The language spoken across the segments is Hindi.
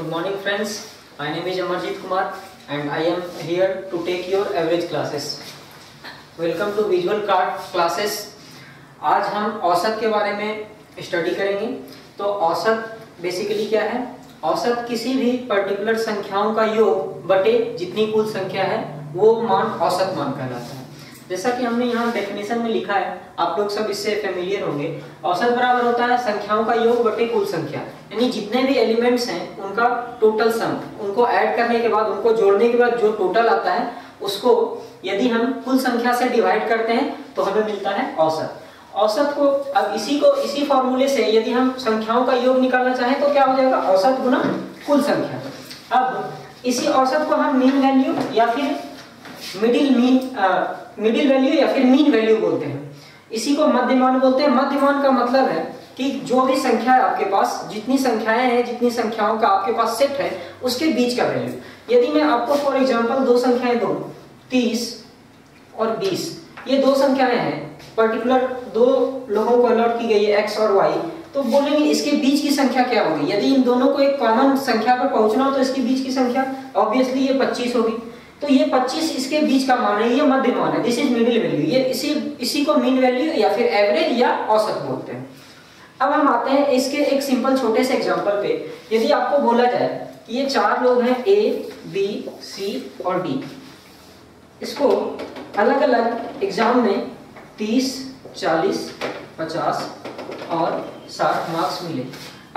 Good morning friends, my name is Amarjit Kumar and I am here to take your average classes. Welcome to Visual Card classes. आज हम औसत के बारे में स्टडी करेंगे। तो औसत बेसिकली क्या है? औसत किसी भी पर्टिकुलर संख्याओं का योग बटे जितनी कुल संख्या है वो मान औसत मान कहलाता है। जैसा कि हमने यहाँ डेफिनेशन में लिखा है, आप लोग सब इससे फेमिलियर होंगे। औसत बराबर होता है संख्याओं का योग बटे कुल संख्या, यानी जितने भी एलिमेंट्स हैं उनका टोटल सम, उनको ऐड करने के बाद, उनको जोड़ने के बाद जो टोटल आता है उसको यदि हम कुल संख्या से डिवाइड करते हैं तो हमें मिलता है औसत। औसत को अब इसी फॉर्मूले से यदि हम संख्याओं का योग निकालना चाहें तो क्या हो जाएगा? औसत गुना कुल संख्या। अब इसी औसत को हम मीन वैल्यू या फिर मिडिल वैल्यू या फिर मीन वैल्यू बोलते हैं। इसी को मध्यमान बोलते हैं। मध्यमान का मतलब है कि जो भी संख्या है आपके पास, जितनी संख्याएं हैं, जितनी संख्याओं का आपके पास सेट है, उसके बीच का वैल्यू। यदि मैं आपको फॉर एग्जांपल दो संख्याएं दूं, 30 और 20, ये दो संख्याएं हैं, पर्टिकुलर दो लोगों को अलॉट की गई है x और y, तो बोलेंगे इसके बीच की संख्या क्या होगी? यदि इन दोनों को एक कॉमन संख्या पर पहुंचना हो तो इसके बीच की संख्या ऑब्वियसली ये 25 होगी। तो ये 25 इसके बीच का मान है, ये मध्य मान है, दिस इज मिडिल वैल्यू। ये इसी को मीन वैल्यू या फिर एवरेज या औसत बोलते हैं। अब हम आते हैं इसके एक सिंपल छोटे से एग्जांपल पे। यदि आपको बोला जाए कि ये चार लोग हैं A, B, C और D, इसको अलग अलग एग्जाम में 30, 40, 50 और 60 मार्क्स मिले।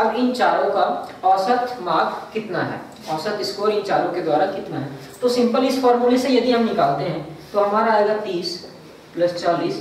अब इन चारों का औसत मार्क कितना है, औसत स्कोर इन चारों के द्वारा कितना है? तो सिंपल इस फॉर्मूले से यदि हम निकालते हैं तो हमारा आएगा 30 + 40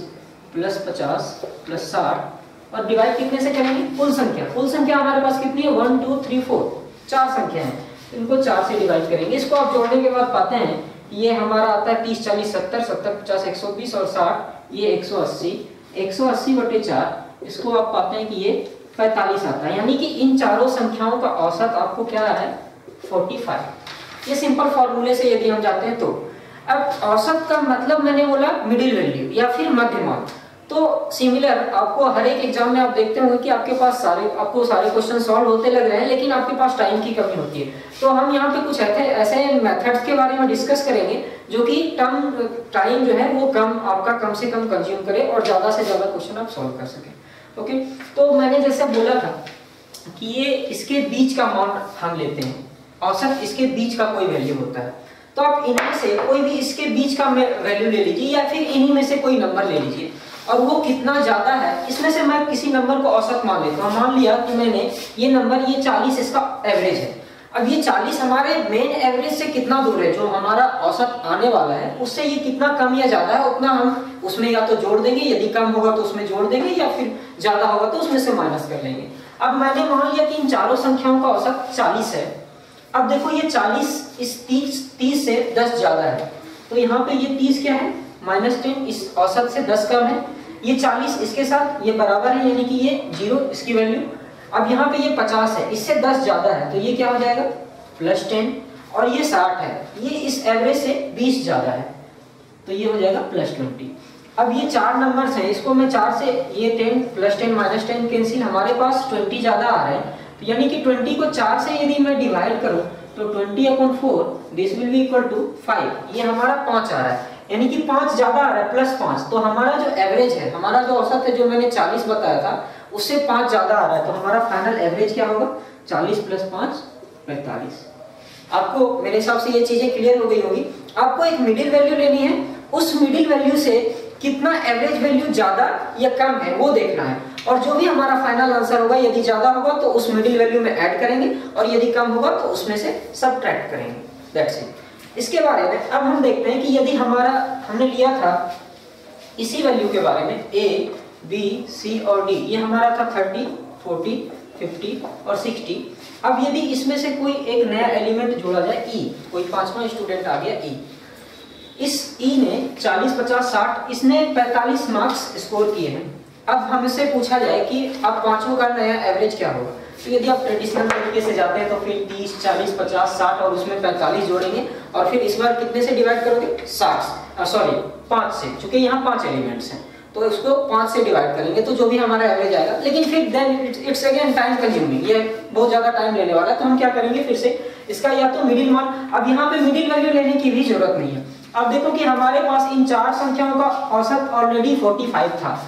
+ 50 + 60 और डिवाइड कितने से करेंगे? कुल संख्या। कुल संख्या हमारे पास कितनी है? 1 2 3 4, चार संख्या है, इनको 4 से डिवाइड करेंगे। इसको आप जोड़ने के बाद पाते हैं ये हमारा आता है 30 40 70 70 50 120 और 60, ये 180 180 बटे 4, इसको आप पाते हैं कि ये 45 आता है। यानी कि इन चारों संख्याओं का औसत आपको क्या है? 45। ये सिंपल फॉर्मूले से यदि हम जाते हैं तो अब औसत का मतलब मैंने बोला मिडिल वैल्यू या फिर मध्यमान। तो सिमिलर आपको हर एक एग्जाम में आप देखते होंगे कि आपके पास आपको सारे क्वेश्चन सॉल्व होते लग रहे हैं, लेकिन आपके पास टाइम की कमी होती है। तो हम यहाँ पे कुछ ऐसे मेथड्स के बारे में डिस्कस करेंगे जो कि टाइम जो है वो आपका कम से कम कंज्यूम करे और ज्यादा से ज्यादा क्वेश्चन आप सॉल्व कर सकें। ओके, तो मैंने जैसे बोला था कि ये इसके बीच का मान हम लेते हैं, औसत इसके बीच का कोई वैल्यू होता है। तो आप इनमें से कोई भी इसके बीच का वैल्यू ले लीजिए या फिर इन्हीं में से कोई नंबर ले लीजिए और वो कितना ज्यादा है, इसमें से मैं किसी नंबर को औसत मान लेता हूँ। मान लिया कि मैंने ये नंबर, ये 40 इसका एवरेज है। अब ये 40 हमारे मेन एवरेज से कितना दूर है, जो हमारा औसत आने वाला है उससे ये कितना कम या ज्यादा है, उतना हम उसमें या तो जोड़ देंगे, यदि कम होगा तो उसमें जोड़ देंगे, या फिर ज्यादा होगा तो उसमें से माइनस कर लेंगे। अब मैंने मान लिया कि इन चारों संख्याओं का औसत 40 है। अब देखो ये 40 इस 30 से 10 ज्यादा है, तो यहाँ पे ये 30 क्या है? -10, इस औसत से 10 कम है। ये 40 इसके साथ ये बराबर है, यानी कि ये 0 इसकी वैल्यू। अब यहाँ पे ये 50 है, इससे 10 ज्यादा है, तो ये क्या हो जाएगा? +10। और ये 60 है, ये इस एवरेज से 20 ज्यादा है, तो ये हो जाएगा +20। अब ये चार नंबर्स हैं, इसको मैं 4 से, ये 10 +10 -10 कैंसिल, हमारे पास 20 ज्यादा आ रहे हैं, तो यानी कि 20 को 4 से यदि मैं डिवाइड करूं तो 20/4 this will be equal to 5। ये हमारा 5 आ रहा है, यानी कि 5 ज्यादा आ रहा है, +5। तो हमारा जो एवरेज है, हमारा जो औसत है, जो मैंने 40 बताया था, उससे 5 ज्यादा आ रहा है, तो हमारा फाइनल एवरेज क्या होगा? 40 + 5 45। आपको मेरे हिसाब से ये चीजें क्लियर हो गई होगी। आपको एक मिडिल वैल्यू लेनी है, उस मिडिल वैल्यू से कितना एवरेज वैल्यू ज्यादा या कम है वो देखना है, और जो भी हमारा फाइनल आंसर होगा, यदि ज्यादा होगा तो उस मिडिल वैल्यू में ऐड करेंगे और यदि कम होगा तो उसमें से सबट्रैक्ट करेंगे। That's it. इसके बारे में अब हम देखते हैं कि यदि हमने लिया था इसी वैल्यू के बारे में A, B, C और D, ये हमारा था 30, 40, 50 और 60। अब यदि इसमें से कोई एक नया एलिमेंट जोड़ा जाए E, कोई 5वां स्टूडेंट आ गया E, इस E ने 40 50 60, इसने 45 मार्क्स स्कोर किए हैं। अब हमसे पूछा जाए कि अब पांचों का नया एवरेज क्या होगा, तो यदि आप ट्रेडिशनल तरीके से जाते हैं तो फिर 30 40 50 60 और उसमें 45 जोड़ेंगे और फिर इस बार कितने से डिवाइड करोगे? 5 से, क्योंकि यहाँ 5 एलिमेंट्स हैं, तो इसको 5 से डिवाइड करेंगे तो जो भी हमारा एवरेज आएगा, लेकिन फिर then it's again time consuming, ये बहुत ज्यादा टाइम लेने वाला है। तो हम क्या करेंगे, फिर से इसका या तो मिडिल मान, अब यहाँ पे मिडिल वैल्यू लेने की भी जरूरत नहीं है। अब देखो कि हमारे पास इन 4 संख्याओं का औसत ऑलरेडी 45 था,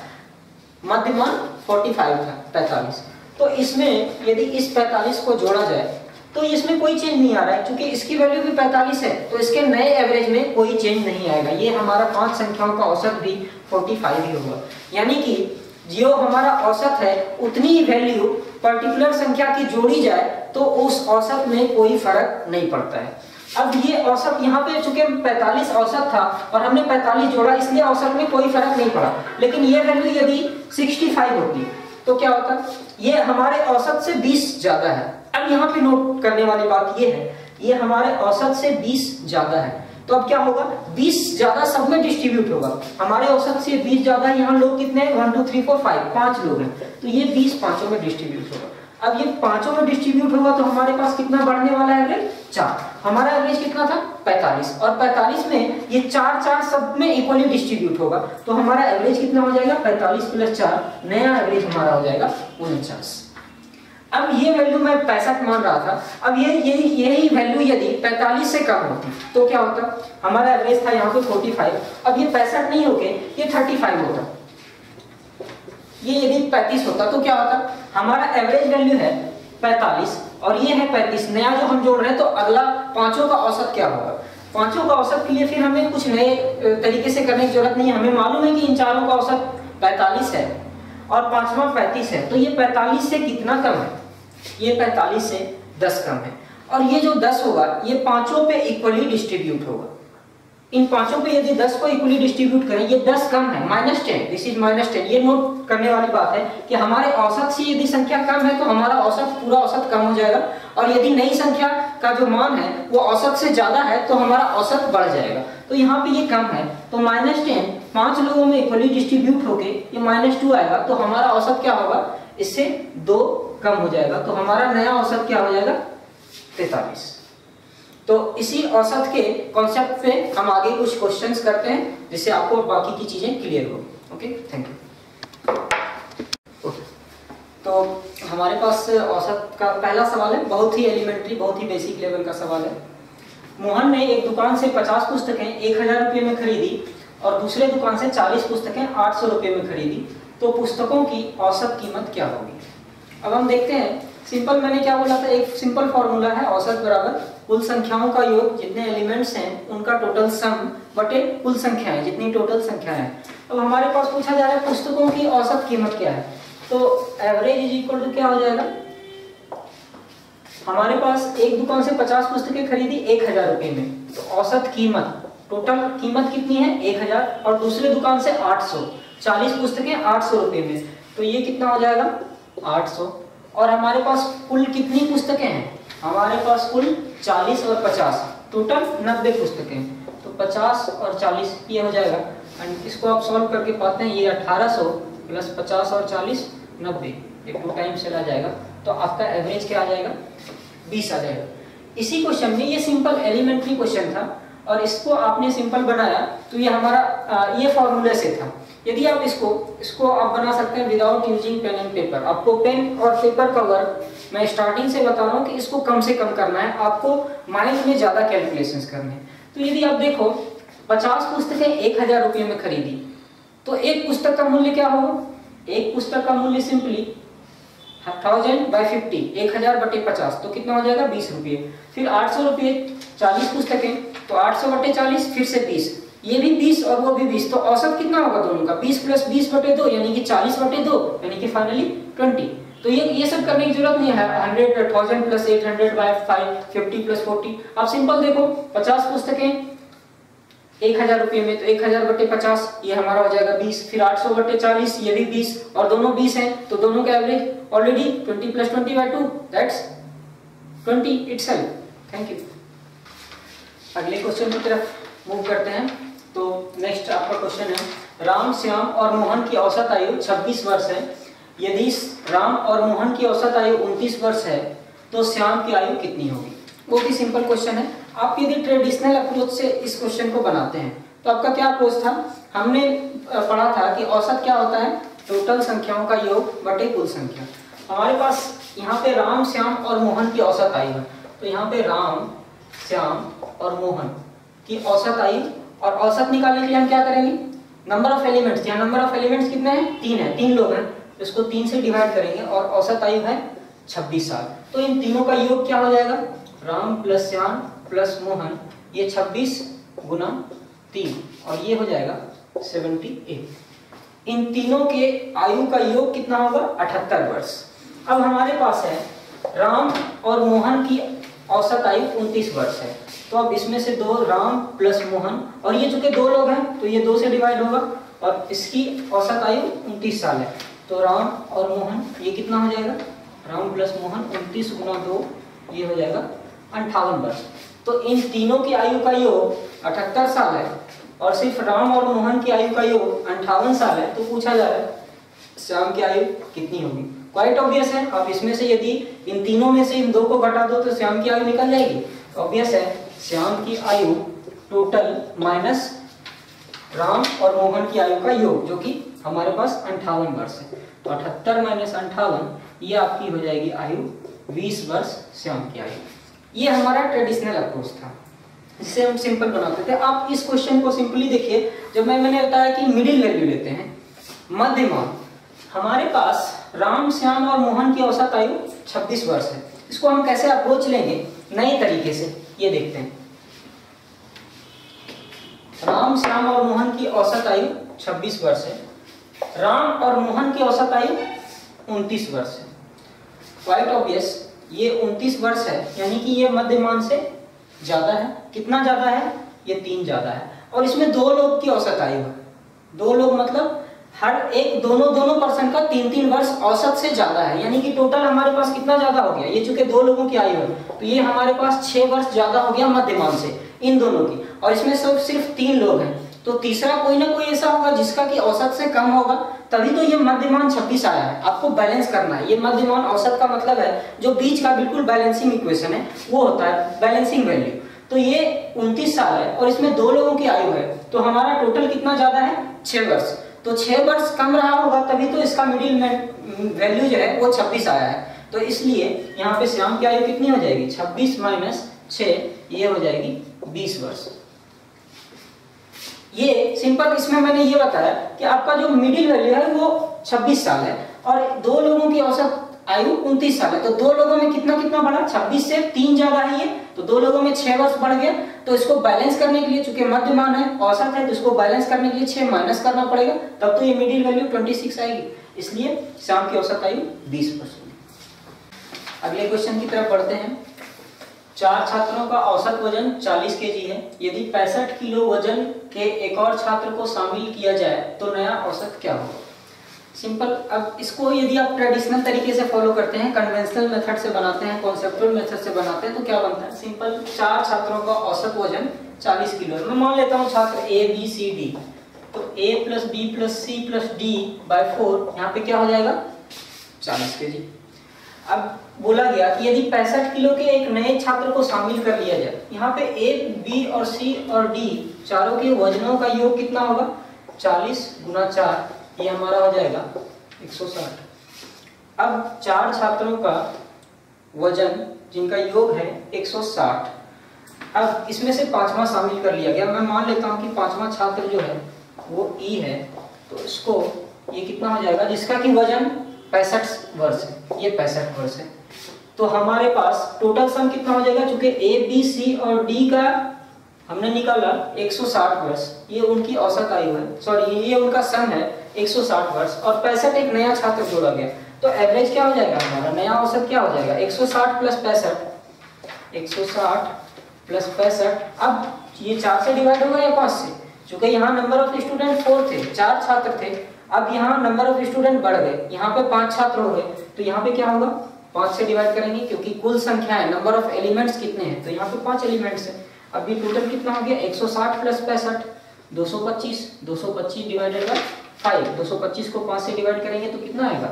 मध्य मान 45 था, 45। तो इसमें यदि इस 45 को जोड़ा जाए तो इसमें कोई चेंज नहीं आ रहा है, क्योंकि इसकी वैल्यू भी 45 है, तो इसके नए एवरेज में कोई चेंज नहीं आएगा। ये हमारा 5 संख्याओं का औसत भी 45 ही होगा, यानी कि जो हमारा औसत है उतनी ही वैल्यू पर्टिकुलर संख्या की जोड़ी जाए तो उस औसत में कोई फर्क नहीं पड़ता है। अब ये औसत यहाँ पे चूंकि 45 औसत था और हमने 45 जोड़ा, इसलिए औसत में कोई फर्क नहीं पड़ा। लेकिन ये वैल्यू यदि 65 होती तो क्या होता, ये हमारे औसत से 20 ज्यादा है। अब यहाँ पे नोट करने वाली बात ये है, ये हमारे औसत से 20 ज्यादा है, तो अब क्या होगा, 20 ज्यादा सब में डिस्ट्रीब्यूट होगा। हमारे औसत से 20 ज्यादा है, यहाँ लोग कितने हैं, 1 2 3 4 5, 5 लोग हैं, तो ये 20 पांचों में डिस्ट्रीब्यूट होगा। अब ये पांचों में डिस्ट्रीब्यूट होगा तो हमारे पास कितना बढ़ने वाला है एवरेज, 4। हमारा एवरेज कितना था, 45, और 45 में ये 4 सब में इक्वली डिस्ट्रीब्यूट होगा, तो हमारा एवरेज कितना हो जाएगा, 45 + 4, नया एवरेज हमारा हो जाएगा 49। अब ये वैल्यू मैं 65 मान रहा था, अब यही वैल्यू यदि 45 से कम होती तो क्या होता, हमारा एवरेज था यहाँ पे 45, अब ये 65 नहीं होके ये 35 होता। ये यदि 35 होता तो क्या होता, हमारा एवरेज वैल्यू है 45 और ये है 35, नया जो हम जोड़ रहे हैं, तो अगला पांचों का औसत क्या होगा। पांचों का औसत के लिए फिर हमें कुछ नए तरीके से करने की जरूरत नहीं है, हमें मालूम है कि इन चारों का औसत 45 है और पांचवा 35 है, तो ये 45 से कितना कम है, ये 45 से 10 कम है, और ये जो 10 होगा ये पांचों पे इक्वली डिस्ट्रीब्यूट होगा। इन पांचों पे यदि 10 को इक्वली डिस्ट्रीब्यूट करें, ये 10 कम है, -10, दिस इज -10। ये नोट करने वाली बात है कि हमारे औसत से यदि संख्या कम है तो हमारा औसत, पूरा औसत कम हो जाएगा, और यदि नई संख्या का जो मान है वो औसत से ज्यादा है तो हमारा औसत बढ़ जाएगा। तो यहाँ पे ये कम है, तो -10 5 लोगों में इक्वली डिस्ट्रीब्यूट होके ये -2 आएगा, तो हमारा औसत क्या होगा, इससे 2 कम हो जाएगा, तो हमारा नया औसत क्या हो जाएगा, 43। तो इसी औसत के कॉन्सेप्ट पे हम आगे कुछ क्वेश्चंस करते हैं जिससे आपको बाकी की चीजें क्लियर हो। Okay, thank you. तो हमारे पास औसत का पहला सवाल है, बहुत ही एलिमेंट्री, बहुत ही बेसिक लेवल का सवाल है। मोहन ने एक दुकान से 50 पुस्तकें 1000 रुपये में खरीदी और दूसरे दुकान से 40 पुस्तकें 800 रुपये में खरीदी, तो पुस्तकों की औसत कीमत क्या होगी। अब हम देखते हैं, सिंपल मैंने क्या बोला था, एक सिंपल फॉर्मूला है, औसत बराबर कुल संख्याओं का योग, जितने एलिमेंट्स हैं उनका टोटल सम बटे कुल संख्याएं, जितनी टोटल संख्याएं हैं। अब हमारे पास पूछा जा रहा है पुस्तकों की औसत कीमत क्या है, तो एवरेज इज इक्वल टू क्या हो जाएगा, हमारे पास एक दुकान से 50 पुस्तकें खरीदी 1000 रुपये में, तो औसत कीमत, टोटल कीमत कितनी है 1000, और दूसरे दुकान से 800, 40 पुस्तकें 800 रुपये में, तो ये कितना हो जाएगा 800। और हमारे पास कुल कितनी पुस्तकें हैं, हमारे पास कुल 40 और 50, टोटल 90 पुस्तकें, तो 50 और 40 ये हो जाएगा, एंड इसको आप सॉल्व करके पाते हैं, ये 1800 प्लस 50 और 40 90, एक 2 टाइम चला जाएगा, तो आपका एवरेज क्या आ जाएगा 20 आ जाएगा। इसी क्वेश्चन में, ये सिंपल एलिमेंट्री क्वेश्चन था और इसको आपने सिंपल बनाया तो ये हमारा ये फॉर्मूले से था। यदि आप इसको आप बना सकते हैं without using pen and paper. आपको पेन और पेपर का वर्क मैं स्टार्टिंग से बता रहा हूँ कि इसको कम से कम करना है, आपको माइंड में ज्यादा कैलकुलेशंस करने हैं। तो यदि आप देखो 50 पुस्तकें 1000 रुपये में खरीदी, तो एक पुस्तक का मूल्य क्या होगा, एक पुस्तक का मूल्य सिंपली 1000/50, 1000 बटे 50, तो कितना हो जाएगा 20 रुपये। फिर 800 रुपये 40 पुस्तकें, तो 800 बटे 40 फिर से 20, ये भी 20 और वो भी 20, तो औसत कितना होगा दोनों का 20 + 20 बटे 2 यानी कि 40 बटे 2 यानी कि फाइनली 20। तो ये सब करने की जरूरत नहीं है, 100 1000 + 800/5 50 + 40। आप सिंपल देखो 50 पुस्तकें 1000 रुपये में, तो 1000 बटे 50 ये हमारा हो जाएगा 20, फिर 800 बटे 40 ये भी 20, और दोनों 20 हैं तो दोनों का average already 20 + 20/2 that's 20 itself. Thank you. अगले क्वेश्चन की तरफ मूव करते हैं। तो नेक्स्ट आपका क्वेश्चन है, राम, श्याम और मोहन की औसत आयु 26 वर्ष है। यदि राम और मोहन की औसत आयु 29 वर्ष है तो श्याम की आयु कितनी होगी। बहुत ही सिंपल क्वेश्चन है। आप यदि ट्रेडिशनल अप्रोच से इस क्वेश्चन को बनाते हैं तो आपका क्या अप्रोच था, हमने पढ़ा था कि औसत क्या होता है, टोटल संख्याओं का योग बटे कुल संख्या। हमारे पास यहाँ पे राम, श्याम और मोहन की औसत आई है, तो यहाँ पे राम, श्याम और मोहन की औसत आई, और औसत निकालने के लिए हम क्या करेंगे, नंबर ऑफ एलिमेंट्स, यहाँ नंबर ऑफ एलिमेंट्स कितने हैं, 3 है, 3 लोग हैं, इसको 3 से डिवाइड करेंगे और औसत आयु है 26 साल। तो इन तीनों का योग क्या हो जाएगा, राम प्लस श्याम प्लस मोहन, ये 26 गुना 3 और ये हो जाएगा 78। इन तीनों के आयु का योग कितना होगा, 78 वर्ष। अब हमारे पास है राम और मोहन की औसत आयु 29 वर्ष है, तो अब इसमें से 2 राम प्लस मोहन, और ये चूंकि 2 लोग हैं तो ये 2 से डिवाइड होगा, और इसकी औसत आयु 29 साल है, तो राम और मोहन ये कितना हो जाएगा, राम प्लस मोहन 29 गुना 2 ये हो जाएगा 58 वर्ष। तो इन तीनों की आयु का योग 78 साल है और सिर्फ राम और मोहन की आयु का योग 58 साल है। तो पूछा जा रहा है श्याम की आयु कितनी होगी। क्वाइट ऑब्वियस है, अब इसमें से यदि इन तीनों में से इन 2 को घटा दो तो श्याम की आयु निकल जाएगी। ऑब्वियस है, श्याम की आयु टोटल माइनस राम और मोहन की आयु का योग, जो कि हमारे पास 58 वर्ष है। तो 78 माइनस 58 ये आपकी हो जाएगी आयु 20 वर्ष श्याम की आयु। ये हमारा ट्रेडिशनल अप्रोच था, जिसे हम सिंपल बनाते थे। आप इस क्वेश्चन को सिंपली देखिए, जब मैंने बताया कि मिडिल वैल्यू लेते हैं, मध्यमान, हमारे पास राम, श्याम और मोहन की औसत आयु 26 वर्ष है। इसको हम कैसे अप्रोच लेंगे नए तरीके से, ये देखते हैं। राम, श्याम और मोहन की औसत आयु 26 वर्ष है, राम और मोहन की औसत आयु 29 वर्ष है। क्वाइट ऑब्वियस, ये 29 वर्ष है, यानी कि ये मध्यमान से ज्यादा है। कितना ज्यादा है, ये 3 ज्यादा है। और इसमें 2 लोग की औसत आयु है, 2 लोग मतलब हर एक दोनों पर्सन का 3-3 वर्ष औसत से ज्यादा है, यानी कि टोटल हमारे पास कितना ज्यादा हो गया, ये चूंकि 2 लोगों की आयु है तो ये हमारे पास 6 वर्ष ज्यादा हो गया मध्यमान से इन दोनों की। और इसमें सिर्फ 3 लोग हैं, तो तीसरा कोई ना कोई ऐसा होगा जिसका की औसत से कम होगा, तभी तो ये मध्यमान 26 आया है। आपको बैलेंस करना है, ये मध्यमान औसत का मतलब है जो बीच का बिल्कुल बैलेंसिंग इक्वेशन है वो होता है बैलेंसिंग वैल्यू। तो ये 29 साल है और इसमें 2 लोगों की आयु है, तो हमारा टोटल कितना ज्यादा है, 6 वर्ष। तो 6 वर्ष कम रहा होगा, तभी तो इसका मिडिल वैल्यू जो है वो 26 आया है। तो इसलिए यहाँ पे श्याम की आयु कितनी हो जाएगी, 26 माइनस 6 ये हो जाएगी 20 वर्ष। ये सिंपल, इसमें मैंने ये बताया कि आपका जो मिडिल वैल्यू है वो 26 साल है और 2 लोगों की औसत आयु 29 साल है। तो 2 लोगों में कितना कितना बढ़ा, 26 से 3 ज्यादा है ये, तो 2 लोगों में 6 वर्ष बढ़ गया। तो इसको बैलेंस करने के लिए, चूंकि मध्यमान है, औसत है, तो इसको बैलेंस करने के लिए 6 माइनस करना पड़ेगा, तब तो ये मिडिल वैल्यू 26 आएगी। इसलिए श्याम की औसत आयु 20 वर्ष होगी। अगले क्वेश्चन की तरफ बढ़ते हैं। 4 छात्रों का औसत वजन 40 kg है। यदि 65 किलो वजन के एक और छात्र को शामिल किया जाए तो नया औसत क्या होगा। सिंपल, अब इसको यदि आप ट्रेडिशनल तरीके से फॉलो करते हैं, कन्वेंशनल मेथड से बनाते हैं, कॉन्सेप्चुअल मेथड से बनाते हैं, तो क्या बनता है। सिंपल, 4 छात्रों का औसत वजन 40 किलो है। मैं मान लेता हूँ छात्र A B C D, तो A + B + C + D by 4 यहाँ पे क्या हो जाएगा, 40 kg। अब बोला गया कि यदि 65 किलो के एक नए छात्र को शामिल कर लिया जाए, यहाँ पे A, B और C और D चारों के वजनों का योग कितना होगा, 40 गुना 4, ये हमारा हो जाएगा 160। अब 4 छात्रों का वजन जिनका योग है 160, अब इसमें से 5वां शामिल कर लिया गया। मैं मान लेता हूँ कि 5वां छात्र जो है वो E है, तो इसको ये कितना हो जाएगा, जिसका कि वजन 65 वर्ष है, ये 65 वर्ष है। तो हमारे पास टोटल सम कितना हो जाएगा, चूंकि A, B, C और D का हमने निकाला 160 वर्ष, ये उनकी औसत आयु है, सॉरी ये उनका सम है 160 वर्ष, और 65 एक नया छात्र जोड़ा गया, तो एवरेज क्या हो जाएगा, हमारा नया औसत क्या हो जाएगा, 160 + 65, 160 + 65। अब ये 4 से डिवाइड होगा या 5 से, चूंकि यहाँ नंबर ऑफ स्टूडेंट 4 थे, 4 छात्र थे, अब यहाँ नंबर ऑफ स्टूडेंट बढ़ गए, यहाँ पे 5 छात्र हो गए, तो यहाँ पे क्या होगा, 5 से डिवाइड करेंगे, क्योंकि कुल संख्या है, नंबर ऑफ एलिमेंट्स कितने हैं, तो यहाँ पे 5 एलिमेंट्स है। अब ये टोटल कितना हो गया, 160 + 65 225, 225 डिवाइडेड बाय 5, 225 को 5 से डिवाइड करेंगे तो कितना आएगा,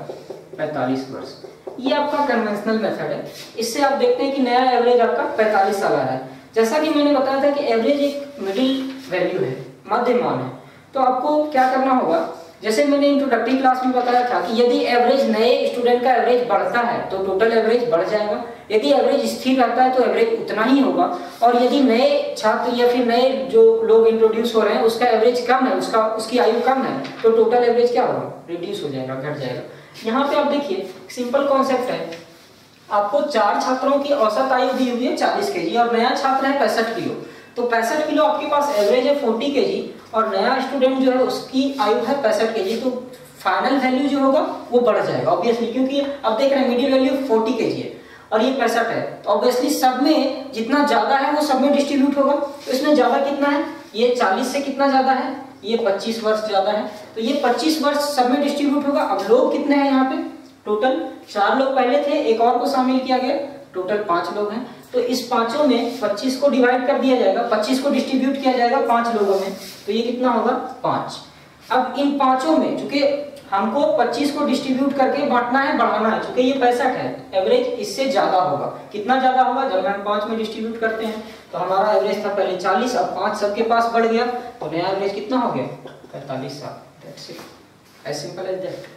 45 वर्ष। ये आपका कन्वेंशनल मेथड है। इससे आप देखते हैं कि नया एवरेज आपका 45 साल आ रहा है। जैसा कि मैंने बताया था कि एवरेज एक मिडिल वैल्यू है, मध्यमान है। तो आपको क्या करना होगा, जैसे मैंने इंट्रोडक्टरी क्लास में बताया था कि यदि एवरेज नए स्टूडेंट का एवरेज बढ़ता है तो टोटल एवरेज बढ़ जाएगा, यदि एवरेज स्थिर रहता है तो एवरेज उतना ही होगा, और यदि नए छात्र या फिर नए जो लोग इंट्रोड्यूस हो रहे हैं उसका एवरेज कम है, उसकी आयु कम है, तो टोटल एवरेज क्या होगा, रिड्यूस हो जाएगा, घट जाएगा। यहाँ पे आप देखिए सिंपल कॉन्सेप्ट है, आपको 4 छात्रों की औसत आयु दी हुई है 40 kg और नया छात्र है 65 किलो, तो 65 किलो आपके पास एवरेज है 40 kg और नया स्टूडेंट जो है उसकी आयु है 65 kg, तो फाइनल वैल्यू जो होगा वो बढ़ जाएगा ऑब्वियसली, क्योंकि अब देख रहे हैं मिडिल वैल्यू 40 kg है और ये 65 है, तो ऑब्वियसली सब में जितना ज्यादा है वो सब में डिस्ट्रीब्यूट होगा। तो इसमें ज्यादा कितना है, ये 40 से कितना ज्यादा है, ये 25 वर्ष ज्यादा है, तो ये 25 वर्ष सब में डिस्ट्रीब्यूट होगा। अब लोग कितने हैं यहाँ पे, टोटल 4 लोग पहले थे, एक और को शामिल किया गया, टोटल 5 लोग हैं। तो इस पांचों में 25 को डिवाइड कर दिया जाएगा, 25 को डिस्ट्रीब्यूट किया जाएगा 5 लोगों में, तो ये कितना होगा 5। अब इन पांचों में चूंकि हमको 25 को डिस्ट्रीब्यूट करके बांटना है, बढ़ाना है, चूंकि ये 65 है, एवरेज इससे ज्यादा होगा। कितना ज्यादा होगा, जब हम 5 में डिस्ट्रीब्यूट करते हैं तो हमारा एवरेज था पहले 40, अब 5 सबके पास बढ़ गया तो नया एवरेज कितना हो गया 45 साल। That's it, as simple as that.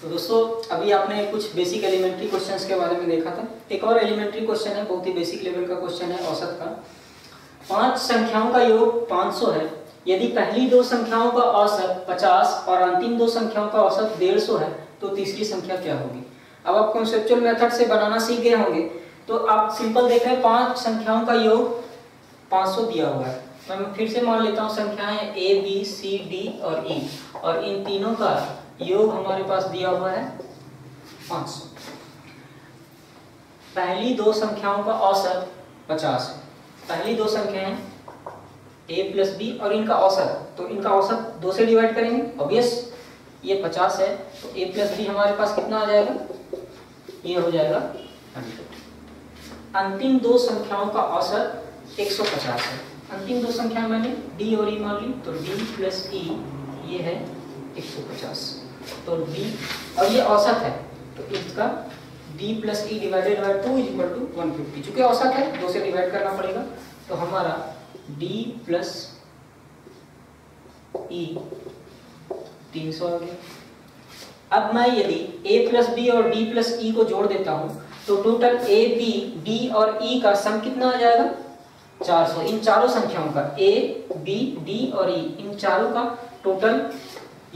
तो दोस्तों अभी आपने कुछ बेसिक एलिमेंट्री क्वेश्चंस के बारे में देखा था, एक और एलिमेंट्री क्वेश्चन है, बहुत ही बेसिक लेवल का क्वेश्चन है औसत का। 5 संख्याओं का योग 500 है, यदि पहली 2 संख्याओं का औसत 50 और अंतिम 2 संख्याओं का औसत 150 है तो तीसरी संख्या क्या होगी। अब आप कॉन्सेप्चुअल मेथड से बनाना सीख गए होंगे, तो आप सिंपल देख रहे हैं 5 संख्याओं का योग 500 दिया हुआ है। मैं फिर से मान लेता हूँ संख्याएं A B C D और E, और इन तीनों का योग हमारे पास दिया हुआ है 500। पहली 2 संख्याओं का औसत 50 है, पहली 2 संख्याएं A प्लस B और इनका औसत, तो इनका औसत 2 से डिवाइड करेंगे, ऑब्वियस ये 50 है तो A प्लस B हमारे पास कितना आ जाएगा, ये हो जाएगा 100। अंतिम 2 संख्याओं का औसत 150 है, अंतिम 2 संख्या मैंने D और E मान ली, तो D प्लस E ये है 150, तो D और ये औसत है तो इसका D plus E divided by 2 is equal to 150, चूंकि औसत है 2 से डिवाइड करना पड़ेगा, तो हमारा D प्लस E 300 आ गया। अब मैं यदि A प्लस B और D प्लस E को जोड़ देता हूं तो टोटल A B D और E का सम कितना आ जाएगा 400। इन चारों संख्याओं का A B D और E, इन चारों का टोटल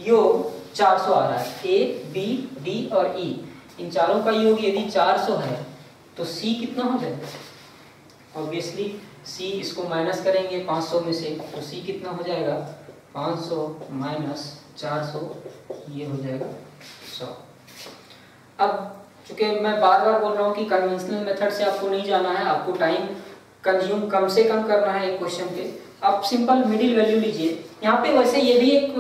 योग 400 आ रहा है। A B D और E, इन चारों का योग यदि 400 है तो C कितना हो जाएगा, ऑब्वियसली C इसको माइनस करेंगे 500 में से, तो C कितना हो जाएगा 500 माइनस 400, ये हो जाएगा 100। अब चूंकि मैं बार बार बोल रहा हूँ कि कन्वेंशनल मेथड से आपको नहीं जाना है, आपको टाइम कंज्यूम कम से कम करना है एक क्वेश्चन पे, आप सिंपल मिडिल वैल्यू लीजिए। यहाँ पे वैसे ये भी एक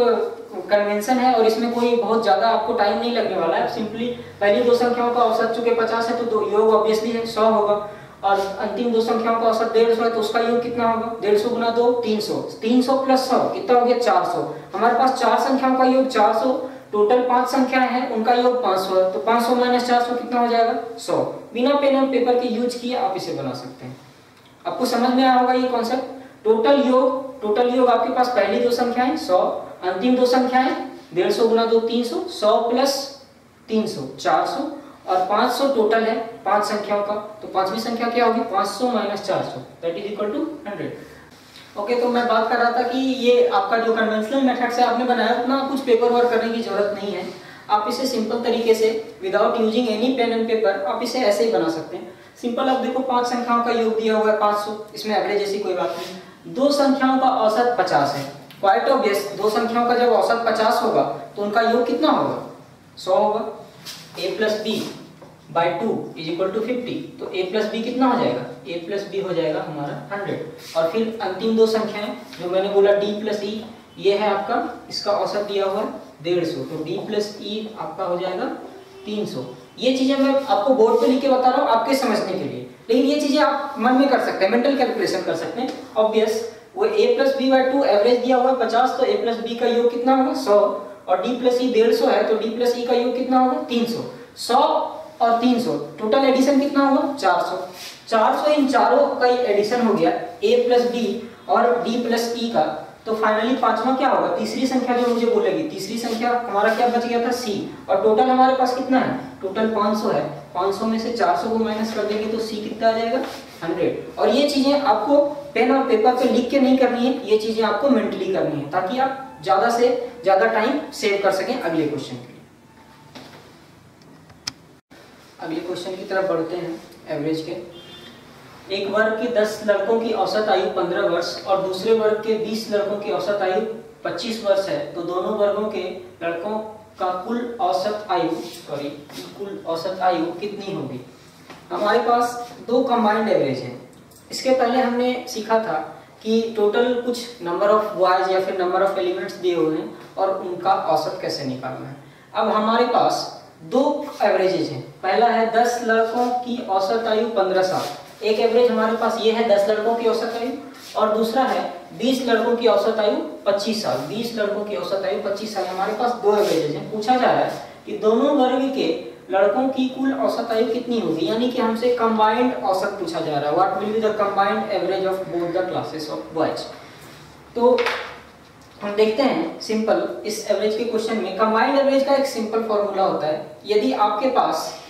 कन्वेंशन है और इसमें कोई बहुत ज्यादा आपको टाइम नहीं लगने वाला है। सिंपली पहली 2 संख्याओं का औसत चूंकि 50 है तो योग ऑब्वियसली 100 होगा, और अंतिम 2 संख्याओं का औसत 150 है तो उसका योग कितना होगा, 150 गुना 2 300, 300 प्लस 100 कितना हो गया 400। हमारे पास 4 संख्याओं का योग 400, टोटल 5 संख्याएं हैं उनका योग 500 है, तो 500 माइनस 400 कितना हो जाएगा 100। बिना पेन और पेपर के यूज किए आप इसे बना सकते हैं। आपको समझ में आया होगा ये कॉन्सेप्ट। टोटल योग आपके पास पहली 2 संख्याएं 100, अंतिम 2 संख्याएं 150 गुना 2 300, 100 प्लस 300 400, और 500 टोटल है 5 संख्याओं का, तो पांचवी संख्या क्या होगी 500 minus 400 that is equal to 100। Okay, तो मैं बात कर रहा था कि ये आपका जो कन्वेंशनल मेथड से आपने बनाया उतना कुछ पेपर वर्क करने की जरूरत नहीं है, आप इसे सिंपल तरीके से without using any pen and paper आप इसे ऐसे ही बना सकते हैं। सिंपल अब देखो 5 संख्याओं का योग दिया हुआ है 500, इसमें एवरेज जैसी कोई बात नहीं। 2 संख्याओं का औसत 50 है, क्वाइट ऑब्वियस 2 संख्याओं का जब औसत 50 होगा तो उनका योग कितना होगा 100 होगा। A plus B by 2 is equal to 50, तो A प्लस बी कितना हो जाएगा, A प्लस बी हो जाएगा हमारा 100। और फिर अंतिम 2 संख्याएं जो मैंने बोला D प्लस E, ये है आपका, इसका औसत दिया हुआ है 150, तो D प्लस E आपका हो जाएगा 300। ये चीजें मैं आपको बोर्ड पे लिख के बता रहा हूँ आपके समझने के लिए, लेकिन ये चीजें आप मन में कर सकते हैं, मेंटल कैलकुलेशन कर सकते हैं। ऑब्वियस वो A plus B by 2 average दिया हुआ है 50, तो A प्लस बी का योग कितना होगा 100, और D प्लस E 150 है तो D प्लस E का योग कितना होगा 300। 100 और 300 टोटल एडिशन कितना होगा 400। 400 इन चारों का एडिशन हो गया A प्लस बी और D प्लस E का, तो फाइनली पांचवा क्या होगा, तीसरी संख्या जो मुझे बोलेगी, तीसरी संख्या हमारा क्या बच गया था, सी। और टोटल हमारे पास कितना है, टोटल 500 है, 500 में से 400 को माइनस कर देंगे तो सी कितना आ जाएगा, 100। और ये चीजें आपको पेन और पेपर पे लिख के नहीं करनी है, ये चीजें आपको मेंटली करनी है, ताकि आप ज्यादा से ज्यादा टाइम सेव कर सकें अगले क्वेश्चन के लिए। अगले क्वेश्चन की तरफ बढ़ते हैं। एवरेज के, एक वर्ग के 10 लड़कों की औसत आयु 15 वर्ष और दूसरे वर्ग के 20 लड़कों की औसत आयु 25 वर्ष है, तो दोनों वर्गों के लड़कों का कुल औसत आयु कितनी होगी। हमारे पास दो कंबाइंड एवरेज हैं। इसके पहले हमने सीखा था कि टोटल कुछ नंबर ऑफ बॉयज या फिर नंबर ऑफ एलिमेंट्स दिए हुए हैं और उनका औसत कैसे निकालना है। अब हमारे पास दो एवरेजेज हैं। पहला है 10 लड़कों की औसत आयु 15 साल, एक एवरेज हमारे पास ये है 10 लड़कों की औसत आयु, और दूसरा है 20 लड़कों की औसत आयु 25 साल। 20 लड़कों की औसत आयु 25 साल। हमारे पास दो एवरेजेज हैं। पूछा जा रहा है कि दोनों वर्ग के लड़कों की कुल औसत आयु कितनी होगी, यानी कि हमसे कंबाइंड औसत पूछा जा रहा है। What will be the combined average of both the classes of boys. तो हम देखते हैं सिंपल इस एवरेज के क्वेश्चन में कंबाइंड एवरेज का एक सिंपल फॉर्मूला होता है। यदि आपके पास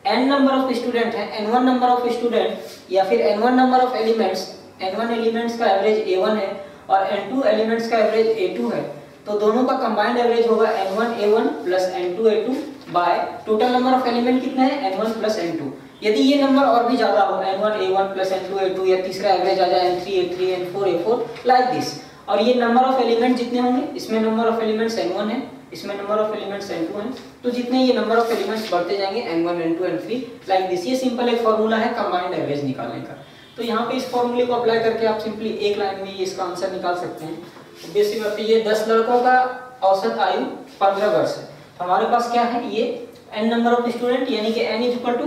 n नंबर ऑफ स्टूडेंट है, n1 नंबर ऑफ स्टूडेंट या फिर n1 number of elements, n1 elements का एवरेज a1 है और n2 एलिमेंट्स का एवरेज a2 है, तो दोनों का कंबाइंड एवरेज होगा n1 a1 plus n2 a2 by total number of element कितने हैं, n1 प्लस n2। यदि ये नंबर और भी ज्यादा हो, n1 a1 plus n2 a2, या तीसरा एवरेज आ जाए n3 a3 n4 a4 like this. और ये नंबर ऑफ एलिमेंट जितने होंगे, इसमें नंबर ऑफ एलिमेंट्स n1 है, इसमें नंबर ऑफ एलिमेंट्स n2 हैं, तो जितने ये नंबर ऑफ एलिमेंट्स बढ़ते जाएंगे n1 n2 n3 like this. ये सिंपल एक फॉर्मूला है कंबाइंड एवरेज निकालने का। तो यहाँ पे इस फॉर्मूले को अप्लाई करके आप सिंपली एक लाइन में इसका आंसर निकाल सकते हैं। तो बेसिक बात है, ये 10 लड़कों का औसत आयु 15 वर्ष है। हमारे पास क्या है, ये n नंबर ऑफ स्टूडेंट यानी कि n इज इक्वल टू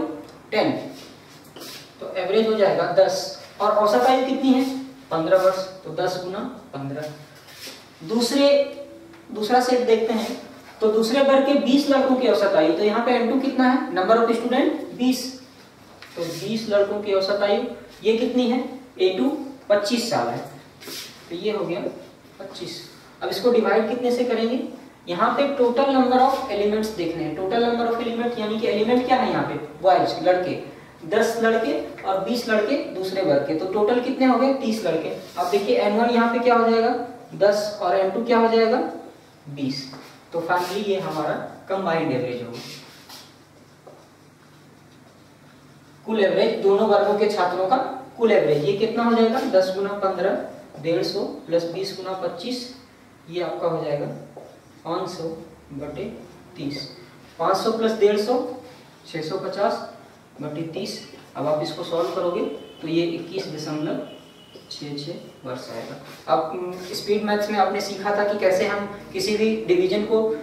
10, तो एवरेज हो जाएगा 10 और औसत आयु कितनी है 15 वर्ष, तो 10 गुना 15। दूसरा सेट देखते हैं। तो दूसरे वर्ग के 20 लड़कों की औसत आयु, तो यहाँ पे n2 कितना है, नंबर ऑफ स्टूडेंट 20, तो 20 लड़कों की औसत आयु ये कितनी है, a2 25 साल है, तो ये हो गया 25। अब इसको डिवाइड कितने से करेंगे, यहाँ पे टोटल नंबर ऑफ एलिमेंट्स देखने हैं। टोटल नंबर ऑफ एलिमेंट यानी कि एलिमेंट क्या है यहाँ पे, बॉयज लड़के, 10 लड़के और 20 लड़के दूसरे वर्ग के, तो टोटल कितने हो गए 30 लड़के। अब देखिए n1 यहाँ पे क्या हो जाएगा 10 और n2 क्या हो जाएगा 20, तो फाइनली ये हमारा कंबाइंड एवरेज होगा। कुल एवरेज दोनों वर्गों के छात्रों का कुल एवरेज ये कितना हो जाएगा, 10 गुना 15 150 प्लस 20 गुना 25, ये आपका हो जाएगा 500 बटे 30। 500 प्लस 150 650 बटे 30। अब आप इसको सॉल्व करोगे तो ये 21.66 वर्ष आएगा। अब स्पीड मैथ्स में आपने सीखा था कि कैसे हम किसी भी डिवीजन को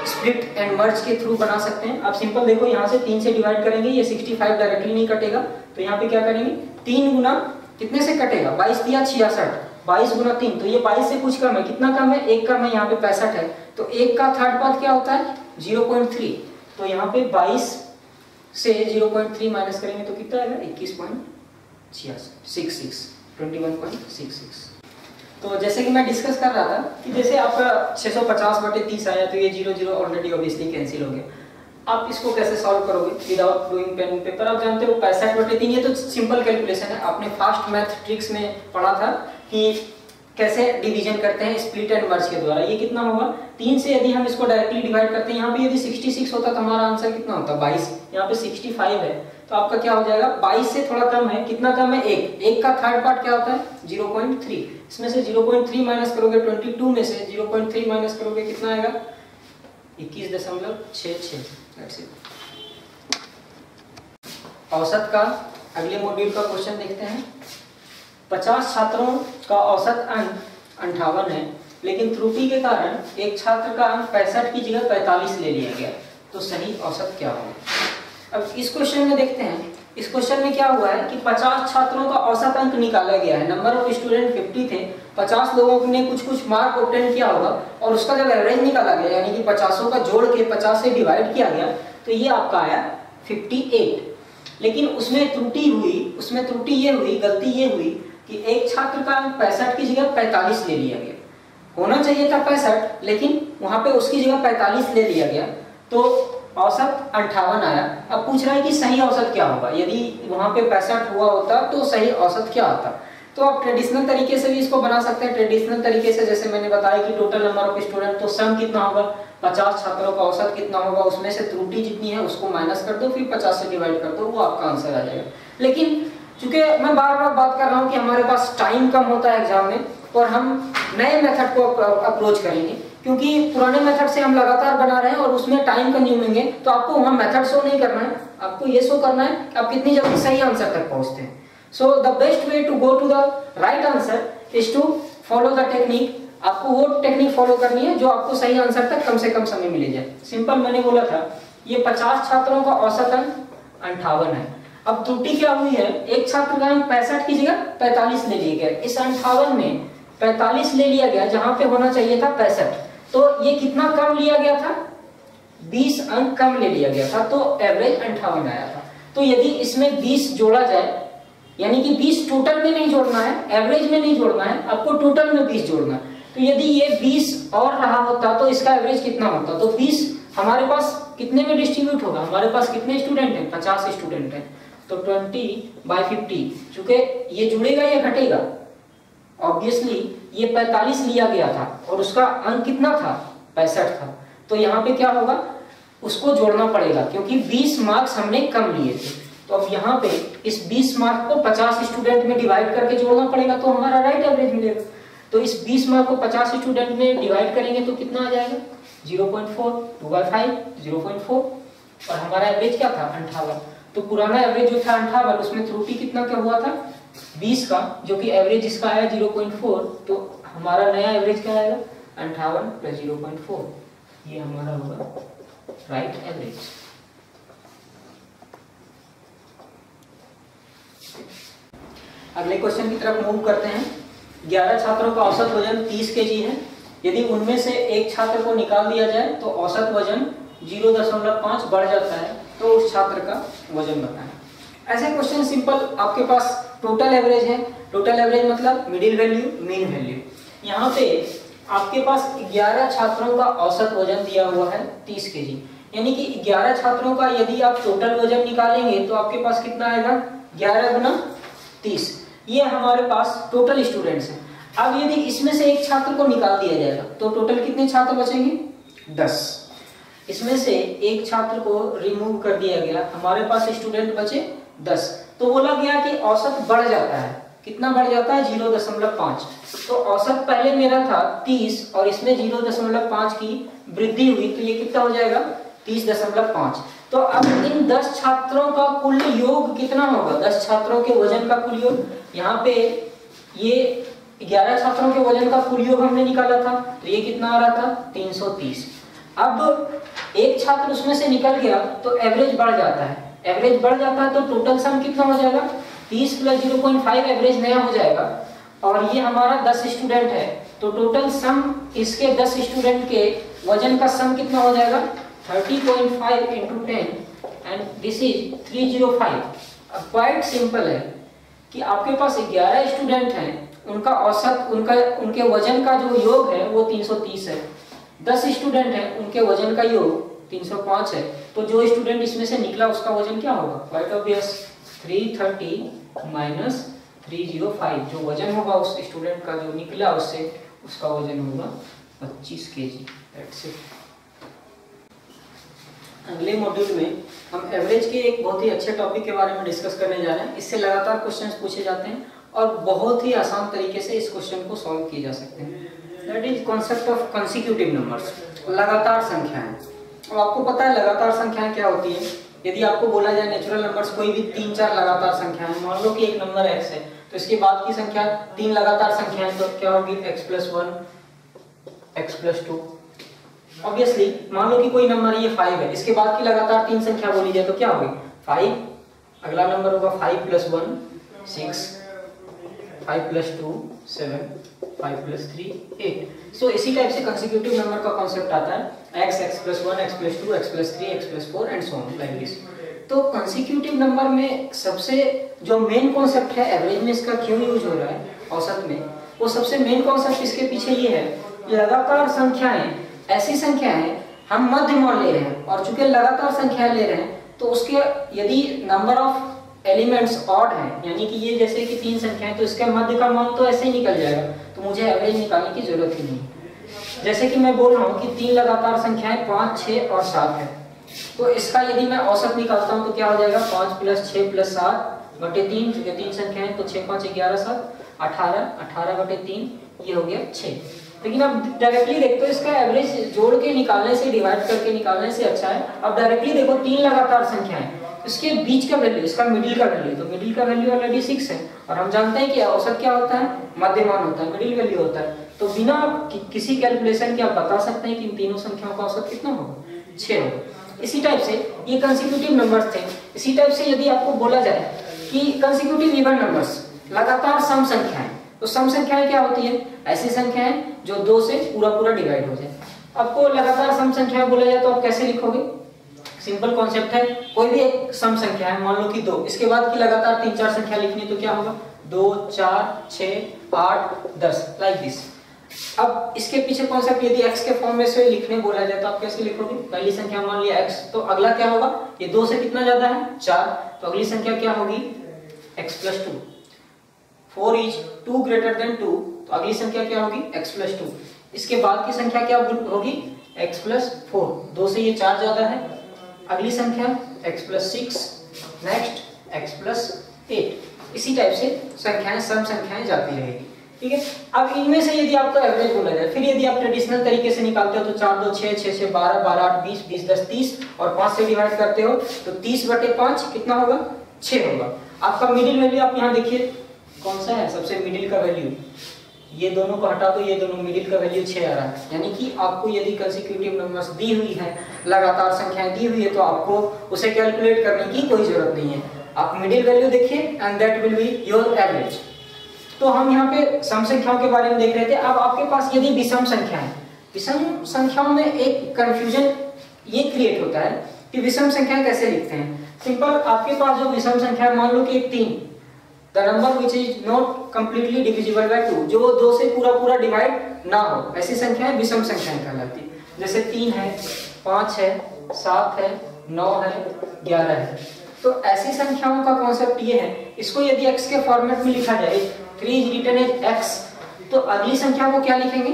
स्प्लिट एंड मर्ज के थ्रू बना सकते हैं। आप सिंपल देखो, यहाँ से 3 से डिवाइड करेंगे, ये 65 डायरेक्टली नहीं कटेगा, तो यहाँ पे क्या करेंगे 3 गुना कितने से कटेगा, 22 दिया 66, 22 गुना 3, तो ये 22 से कुछ कम है, कितना कम है 1 कम है, यहाँ पे 65 है, तो 1 का थर्ड पार्ट क्या होता है 0.3, तो यहाँ पे 22 से 0.3 माइनस करेंगे तो कितना आएगा 21.66। तो जैसे कि मैं डिस्कस कर रहा था कि जैसे आपका 650 बटे 30 आया, तो ये 0 ऑलरेडी ऑब्वियसली कैंसिल हो गया। आप इसको कैसे सॉल्व करोगे विदाउट डूइंग पेन पेपर, आप जानते हो 65 बटे 3, ये तो सिंपल कैलकुलेशन है, आपने फास्ट मैथ ट्रिक्स में पढ़ा था कि कैसे डिवीजन करते हैं स्प्लिट एंड मर्ज के द्वारा। ये कितना होगा 3 से यदि हम इसको डायरेक्टली डिवाइड करते हैं, यहाँ पे यदि 66 होता तो हमारा आंसर कितना होता 22, यहाँ पे 65 है, तो आपका क्या हो जाएगा 22 से थोड़ा कम है, कितना कम है 1 का थर्ड पार्ट क्या होता है 0.3, इसमें से 0.3 माइनस करोगे 22 में से 0.3 माइनस करोगे कितना आएगा 21.66। That's it. औसत का अगले मॉड्यूल का क्वेश्चन देखते हैं। 50 छात्रों का औसत अंक 58 है, लेकिन त्रुटि के कारण एक छात्र का अंक 65 की जगह 45 ले लिया गया, तो सही औसत क्या होगा। अब इस क्वेश्चन में देखते हैं, इस क्वेश्चन में क्या हुआ है कि 50 छात्रों का औसत अंक निकाला गया है, नंबर ऑफ स्टूडेंट 50 थे, 50 लोगों ने कुछ मार्क ऑब्टेन किया होगा और उसका जब एवरेज निकाला गया यानी कि 50 का जोड़ के 50 से डिवाइड किया गया, तो ये आपका आया 58। लेकिन उसमें त्रुटि हुई, गलती ये हुई कि एक छात्र का अंक 65 की जगह 45 ले लिया गया। होना चाहिए था 65, लेकिन वहां पे उसकी जगह 45 ले लिया गया, तो औसत 58 आया। अब पूछ रहा है कि सही औसत क्या होगा, यदि वहां पे 65 हुआ होता तो सही औसत क्या आता। तो आप ट्रेडिशनल तरीके से भी इसको बना सकते हैं। ट्रेडिशनल तरीके से जैसे मैंने बताया कि टोटल नंबर ऑफ स्टूडेंट, तो सम कितना होगा, 50 छात्रों का औसत कितना होगा, उसमें से त्रुटि जितनी है उसको माइनस कर दो, फिर 50 से डिवाइड कर दो, वो आपका आंसर आ जाएगा। लेकिन चूंकि मैं बार बार बात कर रहा हूँ कि हमारे पास टाइम कम होता है एग्जाम में, और हम नए मेथड को अप्रोच करेंगे, क्योंकि पुराने मेथड से हम लगातार बना रहे हैं और उसमें टाइम कंज्यूमिंग है। तो आपको वहाँ मेथड शो नहीं करना है, आपको ये शो करना है कि आप कितनी जल्दी सही आंसर तक पहुँचते हैं। So the best way to go to the right answer is to follow the technique। आपको वो टेक्निक फॉलो करनी है जो आपको सही आंसर तक कम से कम समय मिल जाए। सिंपल मैंने बोला था, ये 50 छात्रों का औसतन 58 है। अब त्रुटि क्या हुई है, एक छात्र का 65 की जगह 45 ले लिया गया। इस 58 में 45 ले लिया गया जहां पे होना चाहिए था 65, तो ये कितना कम लिया गया था, 20 अंक कम ले लिया गया था, तो एवरेज 58 आया था। तो यदि इसमें 20 जोड़ा जाए, यानी कि 20 टोटल में नहीं जोड़ना है, एवरेज में नहीं जोड़ना है, आपको टोटल में 20 जोड़ना है। तो यदि ये 20 और रहा होता तो इसका एवरेज कितना होता, तो 20 हमारे पास कितने में डिस्ट्रीब्यूट होगा, हमारे पास कितने स्टूडेंट हैं, 50 स्टूडेंट हैं, तो 20/50। चूंकि ये जुड़ेगा या घटेगा, ऑब्वियसली ये 45 लिया गया था और उसका अंक कितना था, 65 था, तो यहाँ पे क्या होगा, उसको जोड़ना पड़ेगा, क्योंकि 20 मार्क्स हमने कम लिए थे। तो अब यहाँ पे इस 20 मार्क को 50 स्टूडेंट में डिवाइड करके जोड़ना पड़ेगा, तो हमारा राइट एवरेज मिलेगा। तो इस 20 मार्क को 50 स्टूडेंट में डिवाइड करेंगे तो कितना आ जाएगा, 0.4, 2/5 0.4, और हमारा एवरेज क्या था, 58। तो पुराना एवरेज जो था 58, उसमें त्रुटि कितना क्या हुआ था, 20 का, जो कि एवरेज इसका आया 0.4, तो हमारा नया एवरेज क्या आएगा, 58 + 0.4, ये हमारा होगा राइट एवरेज। अगले क्वेश्चन की तरफ मूव करते हैं। 11 छात्रों का औसत वजन 30 kg है। यदि उनमें से एक छात्र को निकाल दिया जाए तो औसत वजन 0.5 बढ़ जाता है, तो उस छात्र का वजन बताएं। ऐसे क्वेश्चन सिंपल, आपके पास टोटल एवरेज है, टोटल एवरेज मतलब मिडिल वैल्यू, मीन वैल्यू। यहाँ पे आपके पास 11 छात्रों का औसत वजन दिया हुआ है 30 kg, यानी कि 11 छात्रों का यदि आप टोटल वजन निकालेंगे तो आपके पास कितना आएगा, 11 × 30। ये हमारे पास टोटल स्टूडेंट्स हैं। अब यदि इसमें से एक छात्र को निकाल दिया जाएगा तो टोटल कितने छात्र बचेंगे, 10। इसमें से एक छात्र को रिमूव कर दिया गया, हमारे पास स्टूडेंट बचे 10। तो बोला गया कि औसत बढ़ जाता है, कितना बढ़ जाता है, 0.5। तो औसत पहले मेरा था 30 और इसमें 0.5 की वृद्धि हुई, तो ये कितना हो जाएगा, 30.5। तो अब इन 10 छात्रों का कुल योग कितना होगा, 10 छात्रों के वजन का कुल योग। यहाँ पे ये 11 छात्रों के वजन का कुल योग हमने निकाला था, तो ये कितना आ रहा था, 330। अब एक छात्र उसमें से निकल गया तो एवरेज बढ़ जाता है, एवरेज बढ़ जाता है तो टोटल सम कितना हो जाएगा, 30 + 0.5 एवरेज नया हो जाएगा। और ये हमारा 10 स्टूडेंट है, तो टोटल सम इसके 10 स्टूडेंट के वजन का सम कितना हो जाएगा, 30.5 × 10 एंड दिस इज 305। अब क्वाइट सिंपल है कि आपके पास 11 स्टूडेंट हैं, उनका औसत उनके वजन का जो योग है वो 330 है। 10 स्टूडेंट हैं, उनके वजन का योग 305 है, तो जो स्टूडेंट इसमें से निकला उसका वजन क्या होगा, क्वाइट ऑब्वियस, 330 - 305। जो वजन होगा उस स्टूडेंट का जो निकला उससे, उसका वजन होगा 25 kg। That's it. अगले मॉड्यूल में हम एवरेज के एक बहुत ही अच्छे टॉपिक के बारे में डिस्कस करने जा रहे हैं। इससे लगातार क्वेश्चंस पूछे जाते हैं और बहुत ही आसान तरीके से इस क्वेश्चन को सॉल्व किए जा सकते हैं। That is concept of consecutive numbers, लगातार संख्याएं। अब आपको पता है लगातार संख्याएं क्या होती है। यदि आपको बोला जाए नेचुरल नंबर्स कोई भी 3-4 लगातार संख्याएं, मान लो कि एक नंबर x है, तो इसके बाद की संख्या 3 लगातार संख्याएं, तो क्या होगी, x + 1, x + 2। ऑब्वियसली मान लो कि कोई नंबर ये 5 है, इसके बाद की लगातार 3 संख्या बोली जाए तो क्या होगी, 5, अगला नंबर होगा 5 + 1 6, 5 + 2 7, 5 + 3 8। सो इसी टाइप से कंसेक्यूटिव नंबर का कॉन्सेप्ट आता है, x + 1 x + 2 x + 3 x + 4 and so on like this. तो कंसेक्यूटिव नंबर में सबसे जो मेन कॉन्सेप्ट है, एवरेज में इसका क्यों यूज हो रहा है औसत में, वो सबसे मेन कॉन्सेप्ट इसके पीछे ये है लगातार संख्याएं ऐसी संख्या है, हम मध्य मान ले रहे हैं और चूंकि लगातार संख्याएं ले रहे हैं तो उसके यदि नंबर ऑफ एलिमेंट्स ऑड है, यानी कि ये जैसे कि 3 संख्याएं, तो इसका मध्य का मान तो ऐसे ही निकल जाएगा, तो मुझे एवरेज निकालने की जरूरत ही नहीं। जैसे कि मैं बोल रहा हूँ कि 3 लगातार संख्याएं 5, 6 और 7 है, तो इसका यदि मैं औसत निकालता हूँ तो क्या हो जाएगा 5 + 6 + 7 बटे 3, क्योंकि 3 संख्याएं तो 6 × 5 = 11, 7 18, 18 बटे 3 ये हो गया 6। लेकिन अब डायरेक्टली देखो इसका एवरेज जोड़ के निकालने से, डिवाइड करके निकालने से अच्छा है। अब डायरेक्टली देखो 3 लगातार संख्याएं, इसके बीच का वैल्यू, इसका मिडिल का वैल्यू, तो मिडिल का वैल्यू ऑलरेडी 6 है और हम जानते हैं कि औसत क्या होता है, मध्यमान होता है, मिडिल वैल्यू होता है। तो बिना किसी कैलकुलेशन के आप बता सकते हैं कि इन तीनों संख्याओं का औसत कितना होगा, 6 होगा। इसी टाइप से ये कंसेक्यूटिव नंबर्स थे। इसी टाइप से यदि आपको बोला जाए कि कंसेक्यूटिव इवन नंबर्स, लगातार सम संख्याएं, तो सम संख्याएं क्या होती है, ऐसी संख्याएं जो 2 से पूरा डिवाइड हो जाए। आपको लगातार सम संख्याएं बोला जाए तो आप कैसे लिखोगे, सिंपल कॉन्सेप्ट है, कोई भी एक सम संख्या है, मान लो कि 2, इसके बाद की लगातार 3-4 संख्या लिखनी, तो क्या होगा 2, 4, 6, 8, 10 लाइक दिस। अब इसके पीछे कॉन्सेप्ट, यदि x के फॉर्म में से लिखने बोला जाए तो आप कैसे लिखोगे, पहली संख्या मान लिया x, तो अगला क्या होगा, ये 2 से कितना ज्यादा है 4, तो अगली संख्या क्या होगी x + 2। 4 is 2 greater than 2, तो अगली संख्या क्या होगी x + 2। इसके बाद की संख्या क्या होगी x + 4, 2 से ये 4 ज्यादा है, अगली संख्या x + 6, नेक्स्ट x + 8। इसी टाइप से संख्याएं, सम संख्याएं जाती रहेगी, ठीक है। अब इनमें से यदि आपको एवरेज बोला जाए, फिर यदि आप ट्रेडिशनल तरीके से निकालते हो तो 4 2 6 6 6 12 12 8 20 20 10 30 और 5 से डिवाइड करते हो तो 30 बटे 5 कितना होगा 6 होगा। आपका मिडिल वैल्यू आप यहाँ देखिए कौन सा है, सबसे मिडिल का वैल्यू, ये दोनों को हटा दो, ये दोनों, मिडिल का वैल्यू 6 आ रहा है। यानी कि आपको यदि कंसेक्यूटिव नंबर्स दी हुई है, लगातार संख्याएं दी हुई है, तो आपको उसे कैलकुलेट करने की कोई जरूरत नहीं है, आप मिडिल वैल्यू देखिए and that will be your average. तो हम यहाँ पे सम संख्याओं के बारे में देख रहे थे। अब आपके पास यदि विषम संख्या है, विषम संख्याओं में एक कंफ्यूजन ये क्रिएट होता है कि विषम संख्याएं कैसे लिखते हैं। सिंपल, आपके पास जो विषम संख्या है, मान लो कि 3, the number which is not completely divisible by 2, जो 2 से पूरा डिवाइड ना हो, ऐसी संख्याएं विषम संख्याएं कहलाती। जैसे 3 है, 5 है, 7 है, 9 है, 11 है। तो ऐसी संख्याओं का कॉन्सेप्ट ये है, इसको यदि x के फॉर्मेट में लिखा जाए, 3 is written as x, तो अगली संख्या को क्या लिखेंगे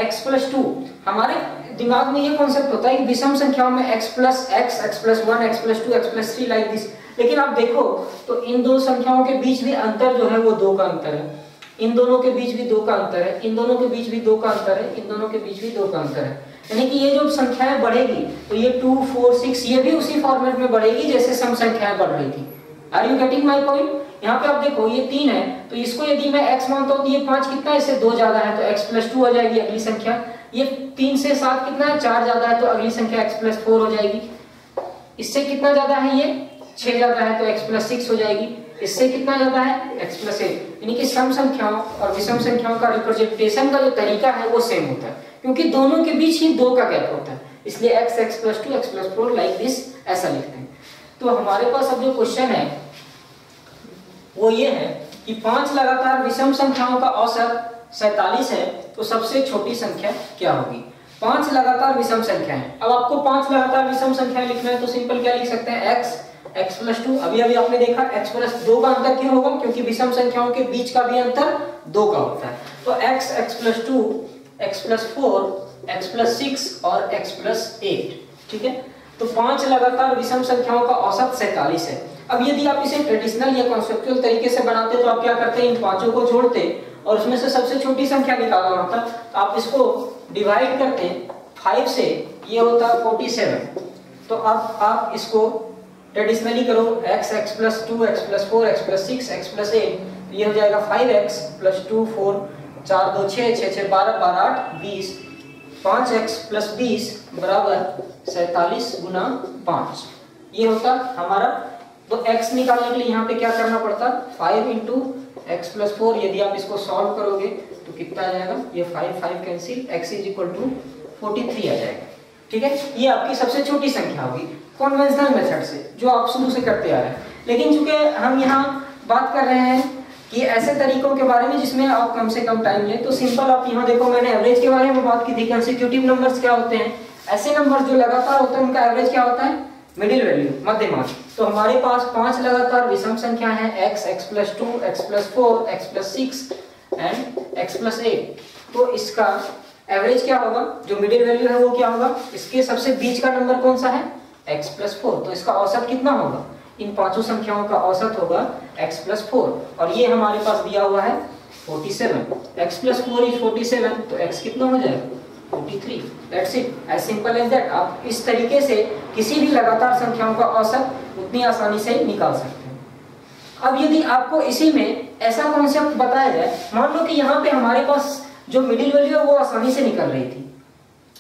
x + 2। हमारे दिमाग में ये कॉन्सेप्ट होता है कि विषम संख्याओं में x + x, x + 1, x + 2, x + 3 like this. लेकिन आप देखो तो इन दो संख्याओं के बीच भी अंतर जो है वो 2 का अंतर है, इन दोनों के बीच भी 2 का अंतर है, इन दोनों के बीच भी 2 का अंतर है, इन दोनों के बीच भी 2 का अंतर है। यानी कि ये जो संख्याएं बढ़ेगी तो ये 2, 4, 6 ये भी उसी फॉर्मेट में बढ़ेगी जैसे सम संख्याएं बढ़ रही थी। Are you getting my point? यहाँ पे आप देखो ये 3 है, तो इसको यदि मैं x मानता हूँ तो ये 5 कितना है, इससे 2 ज्यादा है तो x + 2 हो जाएगी अगली संख्या। ये 3 से 7 कितना है, 4 ज्यादा है तो अगली संख्या x + 4 हो जाएगी। इससे कितना ज्यादा है, ये 6 ज्यादा है तो x + 6 हो जाएगी। इससे कितना ज्यादा है, x + 8। यानी कि सम संख्याओं और विषम संख्याओं का रिप्रेजेंटेशन का जो तरीका है वो सेम होता है, क्योंकि दोनों के बीच ही 2 का गैप होता है, इसलिए x + 2 x + 4 लाइक दिस ऐसा लिखते हैं। तो हमारे पास अब जो क्वेश्चन है वो ये है कि 5 लगातार विषम संख्याओं का औसत 47 है, तो सबसे छोटी संख्या क्या होगी। 5 लगातार विषम संख्याएं, अब आपको 5 लगातार विषम संख्याएं लिखना है तो सिंपल क्या लिख सकते हैं, x + 2। अभी आपने देखा x + 2 का अंतर क्यों होगा, क्योंकि विषम संख्याओं के बीच का भी अंतर 2 का होता है। तो x + 2, x + 4, x + 6 और x + 8, ठीक है। तो 5 लगातार विषम संख्याओं का औसत 47 है। अब यदि आप इसे ट्रेडिशनल या कॉन्सेप्चुअल तरीके से बनाते तो आप क्या करते हैं, इन पांचों को जोड़ते और उसमें से सबसे छोटी संख्या निकालना होता, तो आप इसको डिवाइड करते 5 से, ये होता 47। तो अब आप इसको ट्रेडिशनली करो, x + 2 x + 4 x + 6 x + 8, ये हो जाएगा 5x + 2 4 4 2 6 6 6 12 12 8 20, 5x + 20 बराबर 47 गुना 5, ये होता हमारा। तो x निकालने के लिए यहाँ पे क्या करना पड़ता, 5 × x + 4। यदि आप इसको सॉल्व करोगे तो कितना आ जाएगा, ये 5 5 कैंसिल, x = 43 आ जाएगा, ठीक है। ये आपकी सबसे छोटी संख्या होगी कन्वेंशनल मेथड से, जो आप शुरू से करते आ रहे हैं। लेकिन चूंकि हम यहाँ बात कर रहे हैं कि ऐसे तरीकों के बारे में जिसमें आप कम से कम टाइम लें। तो सिंपल आप यहाँ देखो, मैंने एवरेज के बारे में बात की थी। कंसेक्यूटिव नंबर्स क्या होते हैं? ऐसे नंबर्स जो लगातार होते हैं उनका एवरेज क्या होता है? मिडिल वैल्यू, मध्यमान। तो हमारे पास 5 लगातार विषम संख्या है, x, x+2, x+4, x+6 and x+8। तो इसका एवरेज क्या होगा? जो मिडिल वैल्यू है वो क्या होगा? इसके सबसे बीच का नंबर कौन सा है? x+4। तो इसका औसत कितना होगा? इन पांचों संख्याओं का औसत होगा x+4, और ये हमारे पास दिया हुआ है 47। x+4 इज 47, तो x कितना हो जाएगा? 43। That's it, as simple as that. आप इस तरीके से किसी भी लगातार संख्याओं का औसत उतनी आसानी से निकाल सकते हैं। अब यदि आपको इसी में ऐसा कॉन्सेप्ट बताया जाए, मान लो कि यहाँ पे हमारे पास जो मिडिल वैल्यू है वो आसानी से निकल रही थी,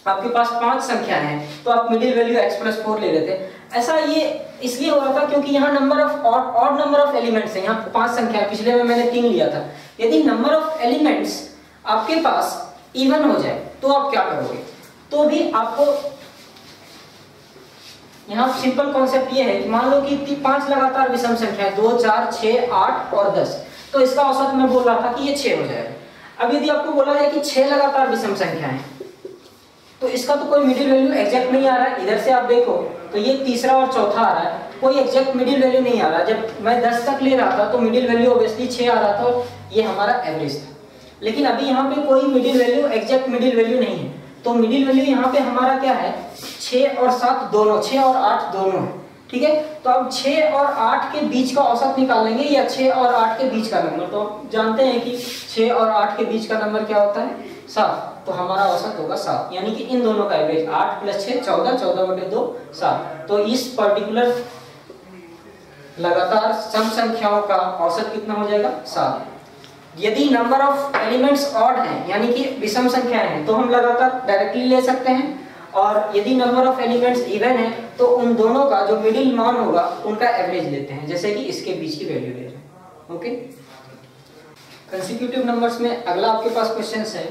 आपके पास 5 संख्याएं हैं, तो आप मिडिल वैल्यू x+4 ले लेते। ऐसा ये इसलिए हो रहा था क्योंकि यहाँ number of odd number of elements है। यहाँ 5 संख्या, पिछले में मैंने 3 लिया था। यदि नंबर ऑफ एलिमेंट्स आपके पास इवन हो जाए तो आप क्या करोगे? तो भी आपको यहाँ सिंपल कॉन्सेप्ट ये है कि मान लो कि 5 लगातार विषम संख्या है, 2, 4, 6, 8 और 10। तो इसका औसत मैं बोल रहा था कि ये 6 हो जाएगा। अब यदि आपको बोला जाए कि 6 लगातार विषम संख्या है, तो इसका तो कोई मिडिल वैल्यू एग्जैक्ट नहीं आ रहा है। इधर से आप देखो तो ये तीसरा और चौथा आ रहा है, कोई एग्जैक्ट मिडिल वैल्यू नहीं आ रहा। जब मैं 10 तक ले रहा था तो मिडिल वैल्यू ऑब्वियसली 6 आ रहा था, और ये हमारा एवरेज था। लेकिन अभी यहाँ पे कोई middle value, exact middle value नहीं है। तो मिडिल वैल्यू यहाँ पे हमारा क्या है? 6 और 7 दोनों, 6 और 8 दोनों है, ठीक है। तो अब 6 और 8 के बीच का औसत निकालेंगे, या 6 और 8 के बीच का नंबर। तो आप जानते हैं कि 6 और 8 के बीच का नंबर क्या होता है? 7। तो हमारा औसत होगा 7, यानी कि इन दोनों का एवरेज 8 + 6 14, 14/2 7। तो इस पर्टिकुलर लगातार सम संख्याओं का औसत कितना हो जाएगा? 7। यदि नंबर ऑफ एलिमेंट्स ऑड हैं, यानी कि विषम संख्याएं हैं, तो हम लगातार डायरेक्टली ले सकते हैं। और यदि नंबर ऑफ एलिमेंट्स इवन है तो उन दोनों का जो मिडिल मान होगा उनका एवरेज लेते हैं, जैसे कि इसके बीच की वैल्यू ले रहे हैं। ओके, कंसेक्यूटिव नंबर्स में अगला आपके पास क्वेश्चन है,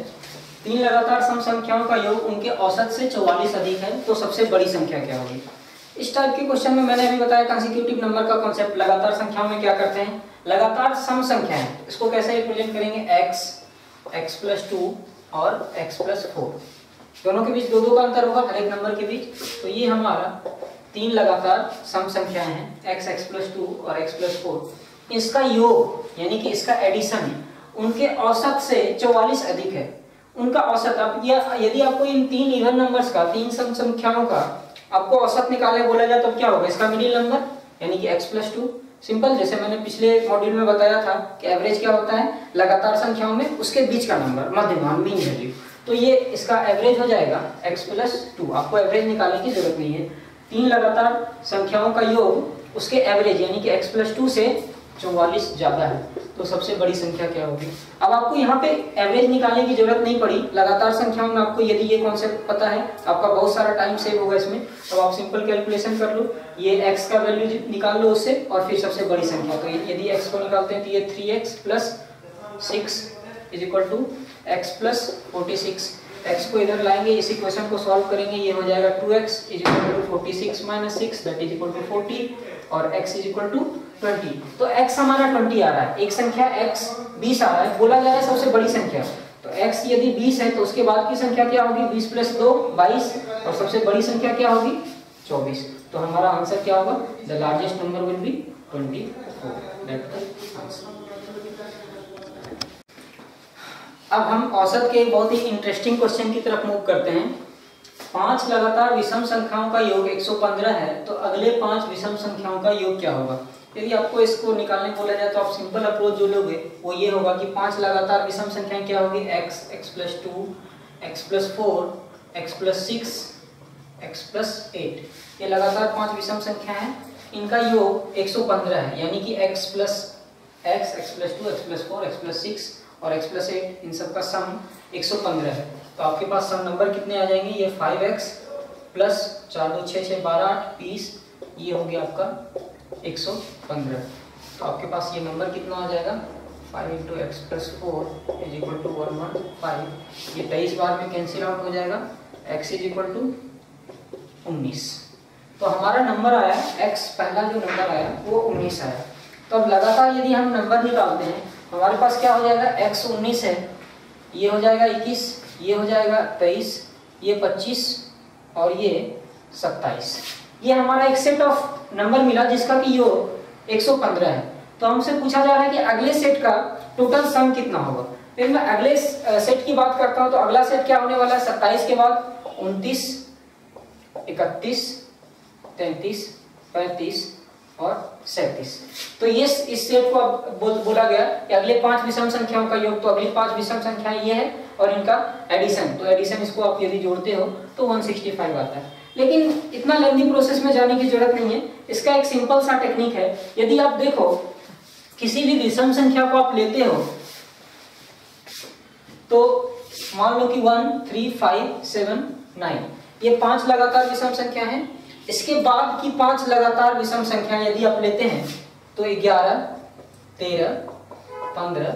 3 लगातार सम संख्याओं का योग उनके औसत से 44 अधिक है, तो सबसे बड़ी संख्या क्या होगी? इस टाइप के क्वेश्चन में मैंने अभी बताया कंसेक्यूटिव नंबर का कॉन्सेप्ट। लगातार संख्याओं में क्या करते हैं? लगातार सम संख्याएं, इसको कैसे रिप्रेजेंट करेंगे? x, x+2 और x+4, दोनों के बीच 2-2 का अंतर होगा हर एक नंबर के बीच। तो ये हमारा 3 लगातार सम संख्याएं हैं, x, x+2 और x+4। इसका योग यानी कि इसका एडिशन उनके औसत से 44 अधिक है। उनका औसत, अब यदि आपको इन 3 इवन नंबर्स का, 3 सम संख्याओं का आपको औसत निकालने बोला जाए तो क्या होगा? इसका मिडिल नंबर यानी कि x+2। सिंपल, जैसे मैंने पिछले मॉड्यूल में बताया था कि एवरेज क्या होता है लगातार संख्याओं में, उसके बीच का नंबर, मध्यमान, मीन वैल्यू। तो ये इसका एवरेज हो जाएगा x+2। आपको एवरेज निकालने की जरूरत नहीं है। 3 लगातार संख्याओं का योग उसके एवरेज यानी कि x+2 से 44 ज्यादा है, तो सबसे बड़ी संख्या क्या होगी? अब आपको यहाँ पे एवरेज निकालने की जरूरत नहीं पड़ी। लगातार संख्याओं में आपको यदि ये कॉन्सेप्ट पता है, आपका बहुत सारा टाइम सेव होगा इसमें। तो आप सिंपल कैलकुलेशन कर लो, ये x का वैल्यू निकाल लो उससे, और फिर सबसे बड़ी संख्या। तो यदि x को निकालते हैं तो ये 3x + 6 = x + 46। x को इधर लाएंगे, इस इक्वेशन को सॉल्व करेंगे, ये हो जाएगा 2x = 46 - 6 = 40, और x = 20। तो x हमारा 20 आ रहा है, एक संख्या x 20 आ रहा है, बोला जा रहा है सबसे बड़ी संख्या। तो x यदि 20 है तो उसके बाद की संख्या क्या होगी? 20 + 2 22, और सबसे बड़ी संख्या क्या होगी? 24। तो हमारा आंसर क्या होगा? The largest number will be 24। That the answer. अब हम औसत के एक बहुत ही इंटरेस्टिंग क्वेश्चन की तरफ मूव करते हैं। 5 लगातार विषम संख्याओं का योग 115 है, तो अगले 5 विषम संख्याओं का योग क्या होगा? यदि आपको इसको निकालने बोला जाए तो आप सिंपल अप्रोच जो लोगे वो ये होगा कि 5 लगातार विषम संख्याएं क्या होगी? x, x+2, x+4, x+6, x+8। ये लगातार 5 विषम संख्या हैं, इनका योग 115 है, यानी कि x + x, x+2, x+4, x+6 और x+8, इन सब का सम 115 है। तो आपके पास सम नंबर कितने आ जाएंगे? ये 5x + 4 2 6 6 12 8 20, ये हो गया आपका 115। तो आपके पास ये नंबर कितना आ जाएगा? 5 × x+4 = 115। ये 23 बार में कैंसिल आउट हो जाएगा, x = 19। तो हमारा नंबर आया x, पहला जो नंबर आया वो 19 आया। तो अब लगातार यदि हम नंबर निकालते हैं हमारे पास क्या हो जाएगा, x 19 है, ये हो जाएगा 21, ये हो जाएगा 23, ये 25 और ये 27। ये हमारा एक सेट ऑफ नंबर मिला जिसका कि योग 115 है। तो हमसे पूछा जा रहा है कि अगले सेट का टोटल सम कितना होगा। फिर मैं अगले सेट की बात करता हूं, तो अगला सेट क्या होने वाला है, 27 के बाद 29, 31, 33, 35 और 37। तो ये इस सेट को अब बोला गया कि अगले 5 विषम संख्याओं का योग। तो अगली 5 विषम संख्याएं ये है और इनका एडिशन, तो एडिशन इसको आप यदि जोड़ते हो तो 165 आता है। लेकिन इतना लेंथी प्रोसेस में जाने की जरूरत नहीं है, इसका एक सिंपल सा टेक्निक है। यदि आप देखो किसी भी विषम संख्या को आप लेते हो तो मान लो कि 1, 3, 5, 7, 9 ये 5 लगातार विषम संख्या हैं। इसके बाद की 5 लगातार विषम संख्याएं यदि आप लेते हैं तो 11, 13, 15,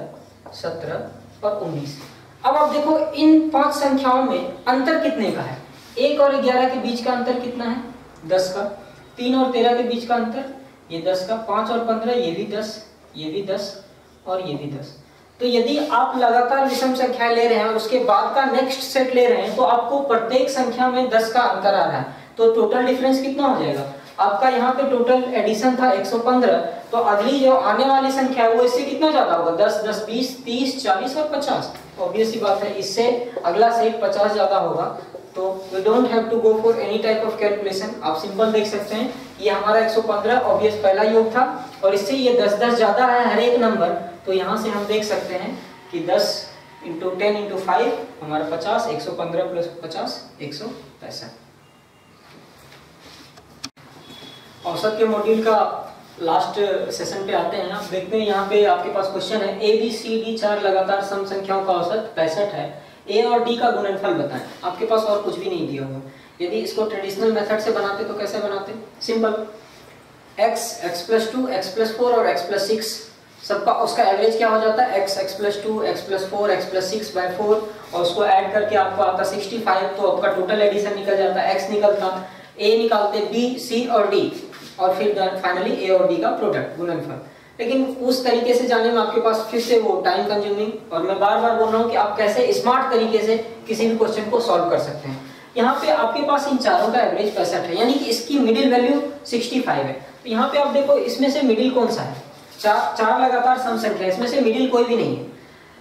17 और 19। अब आप देखो इन 5 संख्याओं में अंतर कितने का है। 1 और 11 के बीच का अंतर कितना है, 10 का। 3 और 13 के बीच का अंतर ये 10 का। 5 और 15 ये भी 10, ये भी 10 और ये भी 10। तो यदि आप लगातार विषम संख्याएं ले रहे हैं और उसके बाद का नेक्स्ट सेट ले रहे हैं तो आपको प्रत्येक संख्या में 10 का अंतर आ रहा है। तो टोटल डिफरेंस कितना हो जाएगा आपका, यहाँ पे टोटल एडिशन था 115, तो अगली जो आने वाली संख्या है वो इससे कितना ज्यादा होगा, 10, 10, 20, 30, 40 और 50। ऑब्वियस सी बात है, इससे अगला सेट 50 ज्यादा होगा। तो we don't have to go for any type of calculation. आप सिंपल देख सकते हैं ये हमारा 115 ऑब्वियस पहला योग था और इससे ये 10 10 ज्यादा है हर एक नंबर। तो यहाँ से हम देख सकते हैं कि 10 × 10 × 5 हमारा 50, 115 प्लस 50 165। औसत के मॉड्यूल का लास्ट सेशन पे आते हैं। आप देखते हैं यहाँ पे आपके पास क्वेश्चन है ए बी सी डी 4 लगातार सम संख्याओं का औसत 65 है, ए और डी का गुणनफल बताएं। आपके पास और कुछ भी नहीं दिया हुआ। यदि इसको ट्रेडिशनल मेथड से बनाते तो कैसे बनाते, सिंपल x, x + 2, x + 4 और x + 6 सबका उसका एवरेज क्या हो जाता है, x, x + 2, x + 4, x + 6/4 और उसको ऐड करके आपको आता 65। तो आपका टोटल एडिशन निकल जाता है, x निकलता, a निकालते b, c और d और फिर फाइनली a और d का प्रोडक्ट गुणनफल। लेकिन उस तरीके से जाने में आपके पास फिर से वो टाइम कंज्यूमिंग, और मैं बार बार बोल रहा हूँ कि आप कैसे स्मार्ट तरीके से किसी भी क्वेश्चन को सॉल्व कर सकते हैं। यहाँ पे आपके पास इन चारों का एवरेज 65 है, यानी कि इसकी मिडिल वैल्यू 65 है। तो यहाँ पे आप देखो इसमें से मिडिल कौन सा है, चार लगातार सम संख्या, इसमें से मिडिल कोई भी नहीं है।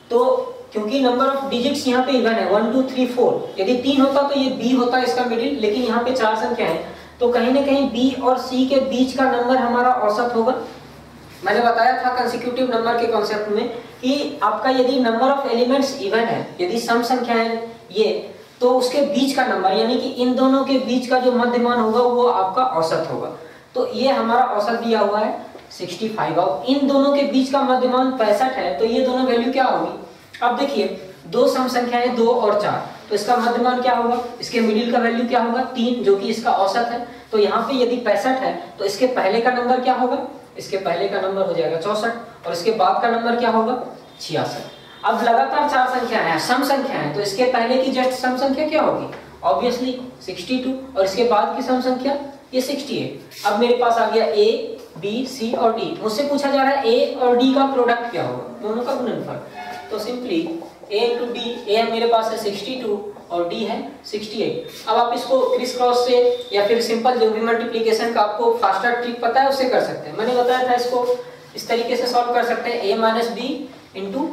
तो क्योंकि नंबर ऑफ डिजिट्स यहाँ पे इवन है 1, 2, 3, 4, यदि 3 होता तो ये b होता इसका मिडिल, लेकिन यहाँ पे 4 संख्या है तो कहीं ना कहीं b और c के बीच का नंबर हमारा औसत होगा। मैंने बताया था कंसेक्यूटिव नंबर के कॉन्सेप्ट में कि आपका यदि नंबर ऑफ एलिमेंट्स इवन है, यदि सम संख्या है ये, तो उसके बीच का नंबर यानी कि इन दोनों के बीच का जो मध्यमान होगा वो आपका औसत होगा। तो ये हमारा औसत दिया हुआ है 65 और इन दोनों के बीच का मध्यमान 65 है। तो ये दोनों वैल्यू क्या होगी, अब देखिए दो सम संख्याएं 2 और 4, तो इसका मध्यमान क्या होगा, इसके मिडिल का वैल्यू क्या होगा 3, जो कि इसका औसत है। तो यहाँ पे यदि 65 है तो इसके पहले का नंबर क्या होगा, इसके पहले का नंबर हो जाएगा 64 और इसके बाद का नंबर क्या होगा 66। अब लगातार 4 संख्या है, सम संख्या है, तो इसके पहले की जस्ट सम संख्या क्या होगी, ऑब्वियसली 62 और इसके बाद की सम संख्या ये 68। अब मेरे पास आ गया a, b, c और d। मुझसे पूछा जा रहा है a और d का प्रोडक्ट क्या होगा, दोनों का गुणनफल। तो सिंपली a × d, a मेरे पास है 62 और d है 68। अब आप इसको क्रिस क्रॉस से या फिर सिंपल जो भी मल्टीप्लिकेशन का आपको फास्टर ट्रिक पता है उससे कर सकते हैं। मैंने बताया था इसको इस तरीके से सॉल्व कर सकते हैं, a - b ×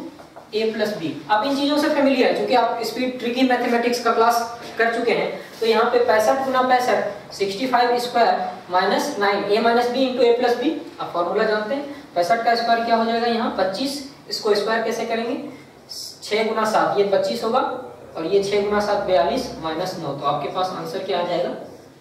a + b। आप इन चीजों से फेमिलियर है क्योंकि आप स्पीड ट्रिकी मैथमेटिक्स का क्लास कर चुके हैं। तो यहाँ पे 65 × 65 65² - 9 a - b × a + b। आप फॉर्मूला जानते हैं, 65 का स्क्वायर क्या हो जाएगा यहाँ 25। इसको स्क्वायर कैसे करेंगे, 6 × 7 ये 25 होगा और ये 6 × 7 42 - 9। तो आपके पास आंसर क्या आ जाएगा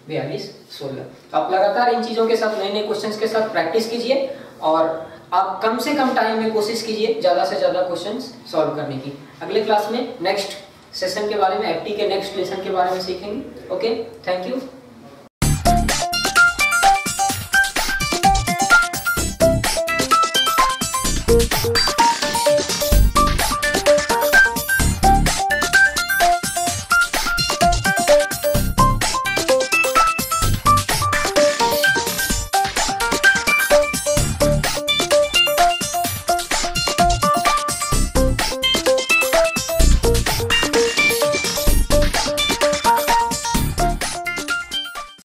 42 16। तो आप लगातार इन चीजों के साथ नए नए क्वेश्चंस के साथ प्रैक्टिस कीजिए और आप कम से कम टाइम में कोशिश कीजिए ज्यादा से ज्यादा क्वेश्चंस सॉल्व करने की। अगले क्लास में नेक्स्ट सेशन के बारे में, एफटी के नेक्स्ट लेसन के बारे में सीखेंगे। Okay, thank you.